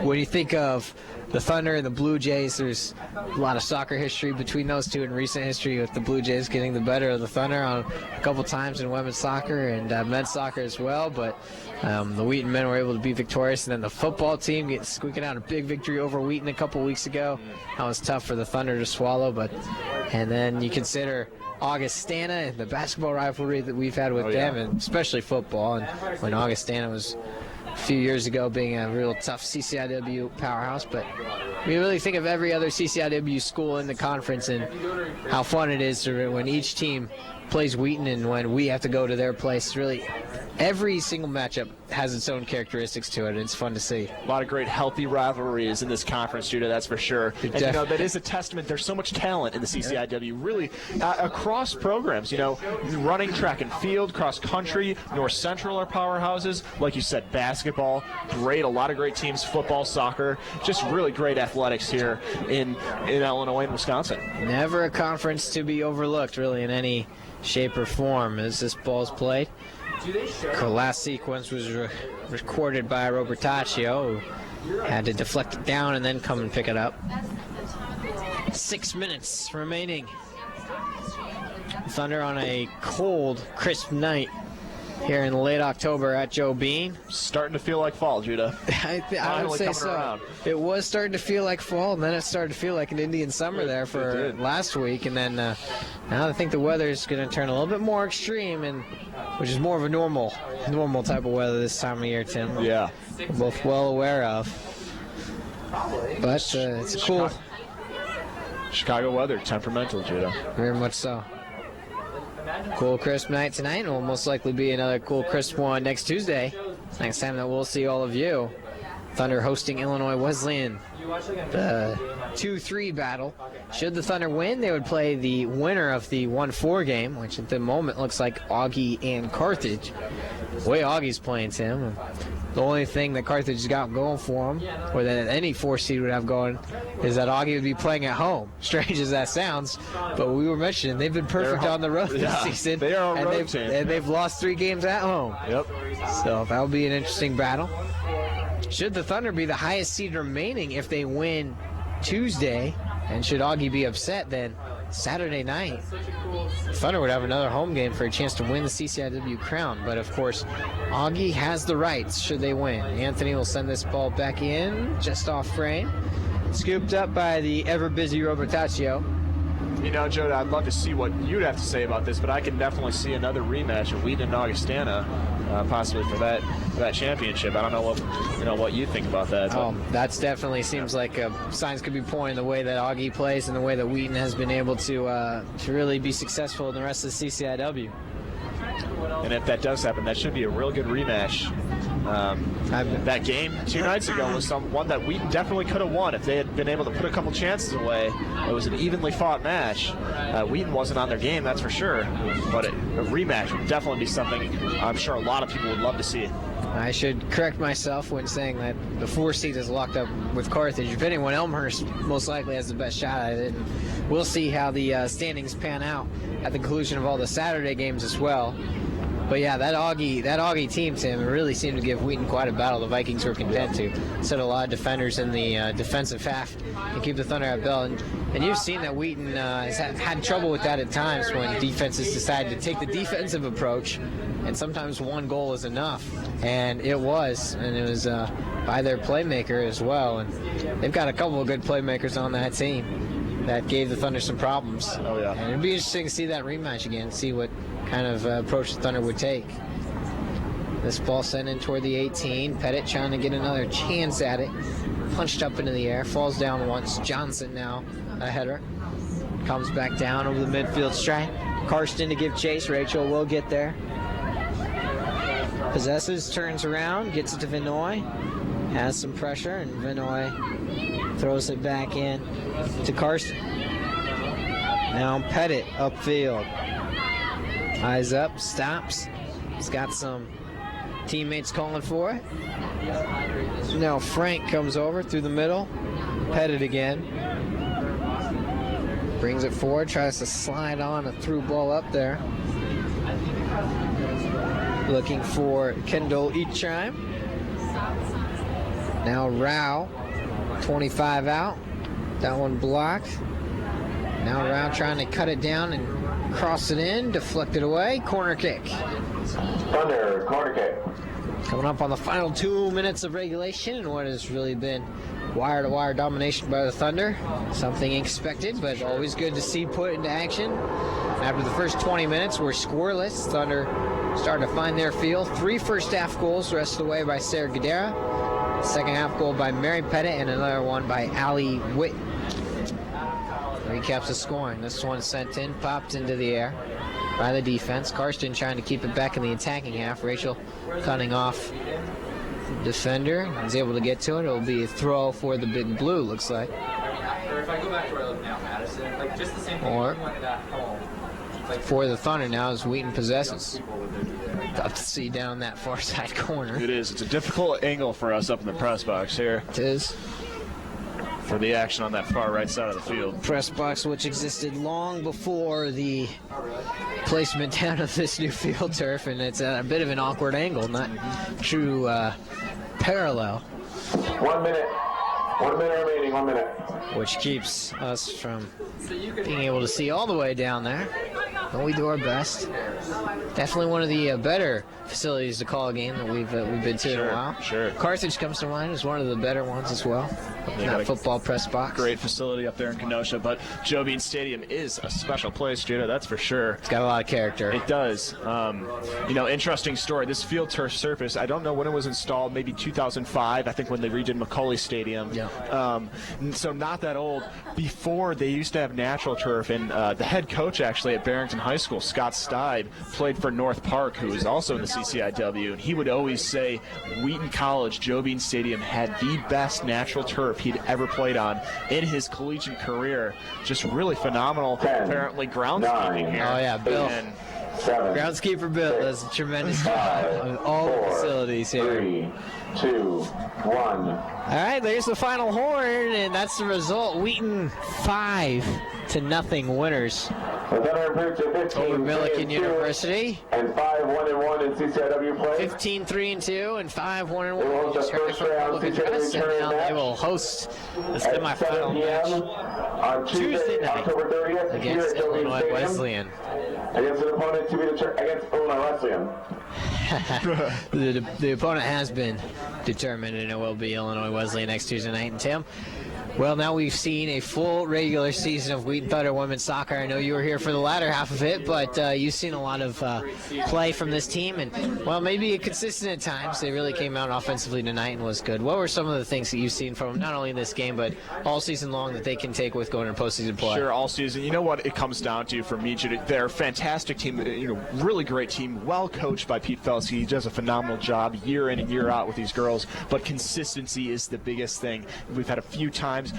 when you think of the Thunder and the Blue Jays, there's a lot of soccer history between those two in recent history, with the Blue Jays getting the better of the Thunder on a couple times in women's soccer and men's soccer as well. But the Wheaton men were able to be victorious, and then the football team squeaking out a big victory over Wheaton a couple weeks ago. That was tough for the Thunder to swallow. And then you consider Augustana and the basketball rivalry that we've had with them, and especially football. And when Augustana was a few years ago being a real tough CCIW powerhouse, but we really think of every other CCIW school in the conference and how fun it is when each team plays Wheaton and when we have to go to their place. Really, every single matchup has its own characteristics to it, and it's fun to see. A lot of great healthy rivalries in this conference, Judah, that's for sure. And that is a testament. There's so much talent in the CCIW, really, across programs. Running, track and field, cross country, North Central are powerhouses. Like you said, basketball, great. A lot of great teams, football, soccer, just really great athletics here in Illinois and Wisconsin. Never a conference to be overlooked, really, in any shape or form as this ball's played. The last sequence was recorded by Robertaccio, who had to deflect it down and then come and pick it up. 6 minutes remaining. Thunder on a cold, crisp night here in late October at Joe Bean. Starting to feel like fall, Judah. I would say so. Around. It was starting to feel like fall, and then it started to feel like an Indian summer there for last week. And then now I think the weather is going to turn a little bit more extreme, and which is more of a normal type of weather this time of year, Tim. Yeah. We're both well aware of. But it's cool. Chicago weather, temperamental, Judah. Very much so. Cool, crisp night tonight, and will most likely be another cool, crisp one next Tuesday. Next time that we'll see all of you. Thunder hosting Illinois Wesleyan. The 2-3 battle. Should the Thunder win, they would play the winner of the 1-4 game, which at the moment looks like Augie and Carthage. The way Augie's playing, Tim, the only thing that Carthage has got going for him, or that any 4 seed would have going, is that Augie would be playing at home. Strange as that sounds, but we were mentioning they've been perfect on the road this season. They are a road team. And they've lost 3 games at home. Yep. So that'll be an interesting battle. Should the Thunder be the highest seed remaining if they win Tuesday, and should Augie be upset, then Saturday night, Thunder would have another home game for a chance to win the CCIW crown. But of course, Augie has the rights should they win. Anthony will send this ball back in, just off frame. Scooped up by the ever-busy Robertaccio. You know, Joe, I'd love to see what you'd have to say about this, but I can definitely see another rematch of Wheaton and Augustana, possibly for that championship. I don't know what you think about that. Oh, that's definitely seems like signs could be pointing the way that Augie plays and the way that Wheaton has been able to really be successful in the rest of the CCIW. And if that does happen, that should be a real good rematch. That game 2 nights ago was one that Wheaton definitely could have won if they had been able to put a couple chances away. It was an evenly fought match. Wheaton wasn't on their game, that's for sure. But a rematch would definitely be something I'm sure a lot of people would love to see. I should correct myself when saying that the 4 seed is locked up with Carthage. If anyone, Elmhurst most likely has the best shot at it. And we'll see how the standings pan out at the conclusion of all the Saturday games as well. But yeah, that Augie team, Tim, really seemed to give Wheaton quite a battle. The Vikings were content to set a lot of defenders in the defensive half and keep the Thunder at bay. And you've seen that Wheaton has had trouble with that at times when defenses decide to take the defensive approach, and sometimes one goal is enough. And it was by their playmaker as well. And they've got a couple of good playmakers on that team that gave the Thunder some problems. Oh yeah. And it'd be interesting to see that rematch again, see what kind of approach the Thunder would take. This ball sent in toward the 18. Pettit trying to get another chance at it. Punched up into the air, falls down once. Johnson now a header. Comes back down over the midfield stripe. Karsten to give chase. Rachel will get there. Possesses, turns around, gets it to Vinoy. Has some pressure, and Vinoy throws it back in to Karsten. Now Pettit upfield. Eyes up, stops. He's got some teammates calling for it. Now Frank comes over through the middle. Pettit again. Brings it forward, tries to slide on a through ball up there. Looking for Kendall Eachheim. Now Rao, 25 out. That one blocked. Now Rao trying to cut it down and cross it in, deflected away, corner kick. Thunder, corner kick. Coming up on the final 2 minutes of regulation and what has really been wire-to-wire domination by the Thunder. Something expected, but always good to see put into action. After the first 20 minutes, we're scoreless. Thunder started to find their feel. 3 first-half goals wrestled away by Sarah Guidera. Second-half goal by Mary Pettit and another one by Allie Witt. Recaps the scoring. This one sent in, popped into the air by the defense. Karsten trying to keep it back in the attacking half. Rachel cutting off the defender. He's able to get to it. It'll be a throw for the Big Blue, looks like. Or if I go back to where I live now, Madison, like just the same thing. Or When at home, like for the Thunder now as Wheaton possesses. Tough to see down that far side corner. It is. It's a difficult angle for us up in the press box here. It is. for the action on that far right side of the field. Press box, which existed long before the placement down of this new field turf, and it's at a bit of an awkward angle, not true parallel. 1 minute. 1 minute remaining, 1 minute. Which keeps us from being able to see all the way down there. But we do our best. Definitely one of the better facilities to call a game that we've been to in a while. Sure. Carthage comes to mind as one of the better ones as well. That football press box. Great facility up there in Kenosha, but Joe Bean Stadium is a special place, Judah, that's for sure. It's got a lot of character. It does. Interesting story. This field turf surface, I don't know when it was installed, maybe 2005, I think when they redid McCauley Stadium. Yeah. So not that old. Before, they used to have natural turf, and the head coach actually at Barrington High School, Scott Steib, played for North Park, who is also in the CCIW, and he would always say Wheaton College, Joe Bean Stadium, had the best natural turf he'd ever played on in his collegiate career. Just really phenomenal. 10, apparently groundskeeping here. Oh, yeah, Bill. And 7, Groundskeeper Bill does a tremendous job on all the facilities here. 3, 2, 1. All right, there's the final horn, and that's the result. Wheaton 5-0 winners The Thunder improved to 15, over 3, Millikin 2, University. and 5-1-1 in CCIW play. 15-3-2 and 5-1-1. They will host Just the heard first from round public CCIW address, and tournament now they match will host the At 7 semifinal p.m. match on Tuesday night October 30th here against at Joe Bean Illinois Stadium Wesleyan. against an opponent to be against Illinois Wesleyan. The opponent has been determined, and it will be Illinois Wesleyan next Tuesday night. And Tim, well, now we've seen a full regular season of Wheaton Thunder women's soccer. I know you were here for the latter half of it, but you've seen a lot of play from this team, and, well, maybe consistent at times. They really came out offensively tonight and was good. What were some of the things that you've seen from them, not only in this game, but all season long, that they can take with going into postseason play? Sure, all season. You know what it comes down to for me, Judah? They're a fantastic team, really great team, well coached by Pete Felsky. He does a phenomenal job year in and year out with these girls, but consistency is the biggest thing. We've had a few times,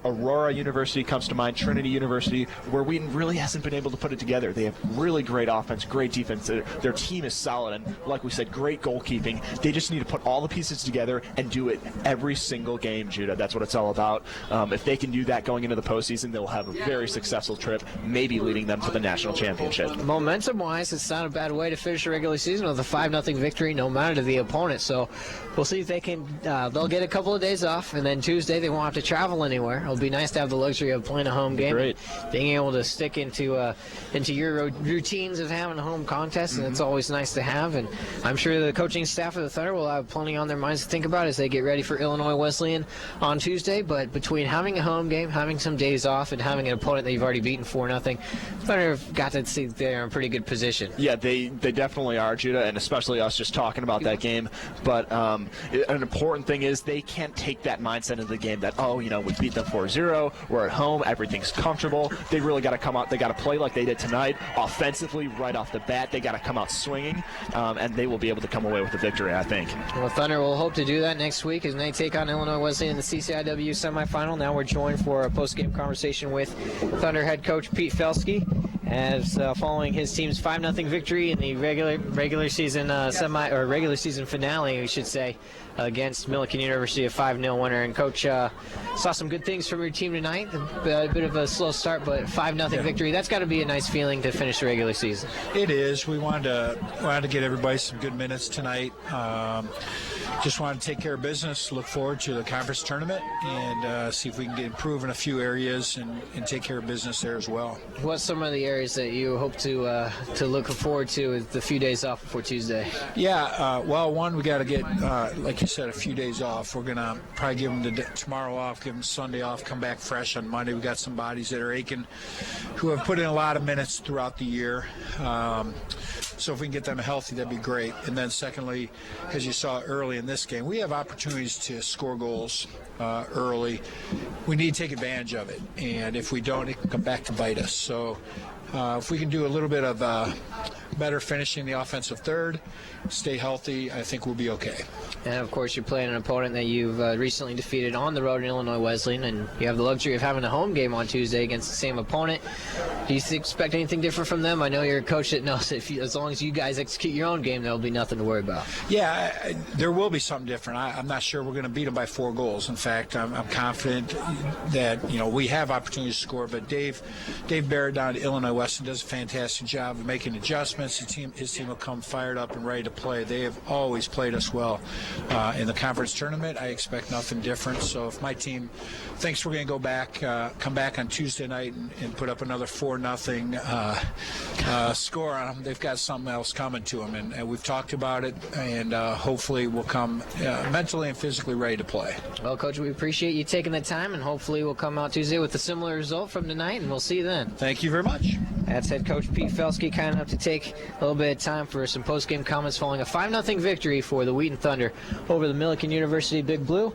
Aurora University comes to mind, Trinity University, where Wheaton really hasn't been able to put it together. They have really great offense, great defense. Their team is solid, and like we said, great goalkeeping. They just need to put all the pieces together and do it every single game, Judah. That's what it's all about. If they can do that going into the postseason, they'll have a very successful trip, maybe leading them to the national championship. Momentum-wise, it's not a bad way to finish the regular season with a 5-0 victory, no matter to the opponent. So we'll see if they can. They'll get a couple of days off, and then Tuesday they won't have to travel anywhere. It'll be nice to have the luxury of playing a home game, Great. being able to stick into your routines of having a home contest, and it's always nice to have. And I'm sure the coaching staff of the Thunder will have plenty on their minds to think about as they get ready for Illinois Wesleyan on Tuesday. But between having a home game, having some days off, and having an opponent that you've already beaten 4-0, Thunder have got to see they're in a pretty good position. Yeah, they definitely are, Judah, and especially us just talking about that game. But an important thing is they can't take that mindset into the game that, we beat them 4-0, we're at home, everything's comfortable. They really got to come out, they got to play like they did tonight. Offensively, right off the bat, they got to come out swinging, and they will be able to come away with the victory, I think. Well, Thunder will hope to do that next week as they take on Illinois Wesleyan in the CCIW semifinal. Now we're joined for a post-game conversation with Thunder head coach Pete Felsky, as following his team's 5-0 victory in the regular season regular season finale, we should say, against Millikin University, a 5-0 winner. And Coach saw some good things from your team tonight. A bit of a slow start, but 5-0 victory. That's got to be a nice feeling to finish the regular season. It is. We wanted to get everybody some good minutes tonight. Just wanted to take care of business, look forward to the conference tournament, and see if we can improve in a few areas and take care of business there as well. What's some of the areas that you hope to look forward to with the few days off before Tuesday? Yeah, one, we got to get, like you said, a few days off. We're going to probably give them tomorrow off, give them Sunday off, come back fresh on Monday. We got some bodies that are aching who have put in a lot of minutes throughout the year. So if we can get them healthy, that'd be great. And then secondly, as you saw early in this game, we have opportunities to score goals early. We need to take advantage of it. And if we don't, it can come back to bite us. So if we can do a little bit of better finishing the offensive third, stay healthy, I think we'll be okay. And of course, you're playing an opponent that you've recently defeated on the road in Illinois Wesleyan, and you have the luxury of having a home game on Tuesday against the same opponent. Do you expect anything different from them? I know you're a coach that knows that as long as you guys execute your own game, there'll be nothing to worry about. Yeah, there will be something different. I'm not sure we're going to beat them by 4 goals. In fact, I'm confident that we have opportunities to score. But Dave Barrett down at Illinois Wesleyan does a fantastic job of making adjustments. His team will come fired up and ready to play. They have always played us well in the conference tournament. I expect nothing different. So if my team thinks we're going to come back on Tuesday night and put up another 4-0 score on them, they've got something else coming to them, and we've talked about it, and hopefully we'll come mentally and physically ready to play. Well, Coach, we appreciate you taking the time, and hopefully we'll come out Tuesday with a similar result from tonight, and we'll see you then. Thank you very much. That's head coach Pete Felski, kind enough to take a little bit of time for some post-game comments following a 5-0 victory for the Wheaton Thunder over the Millikin University Big Blue.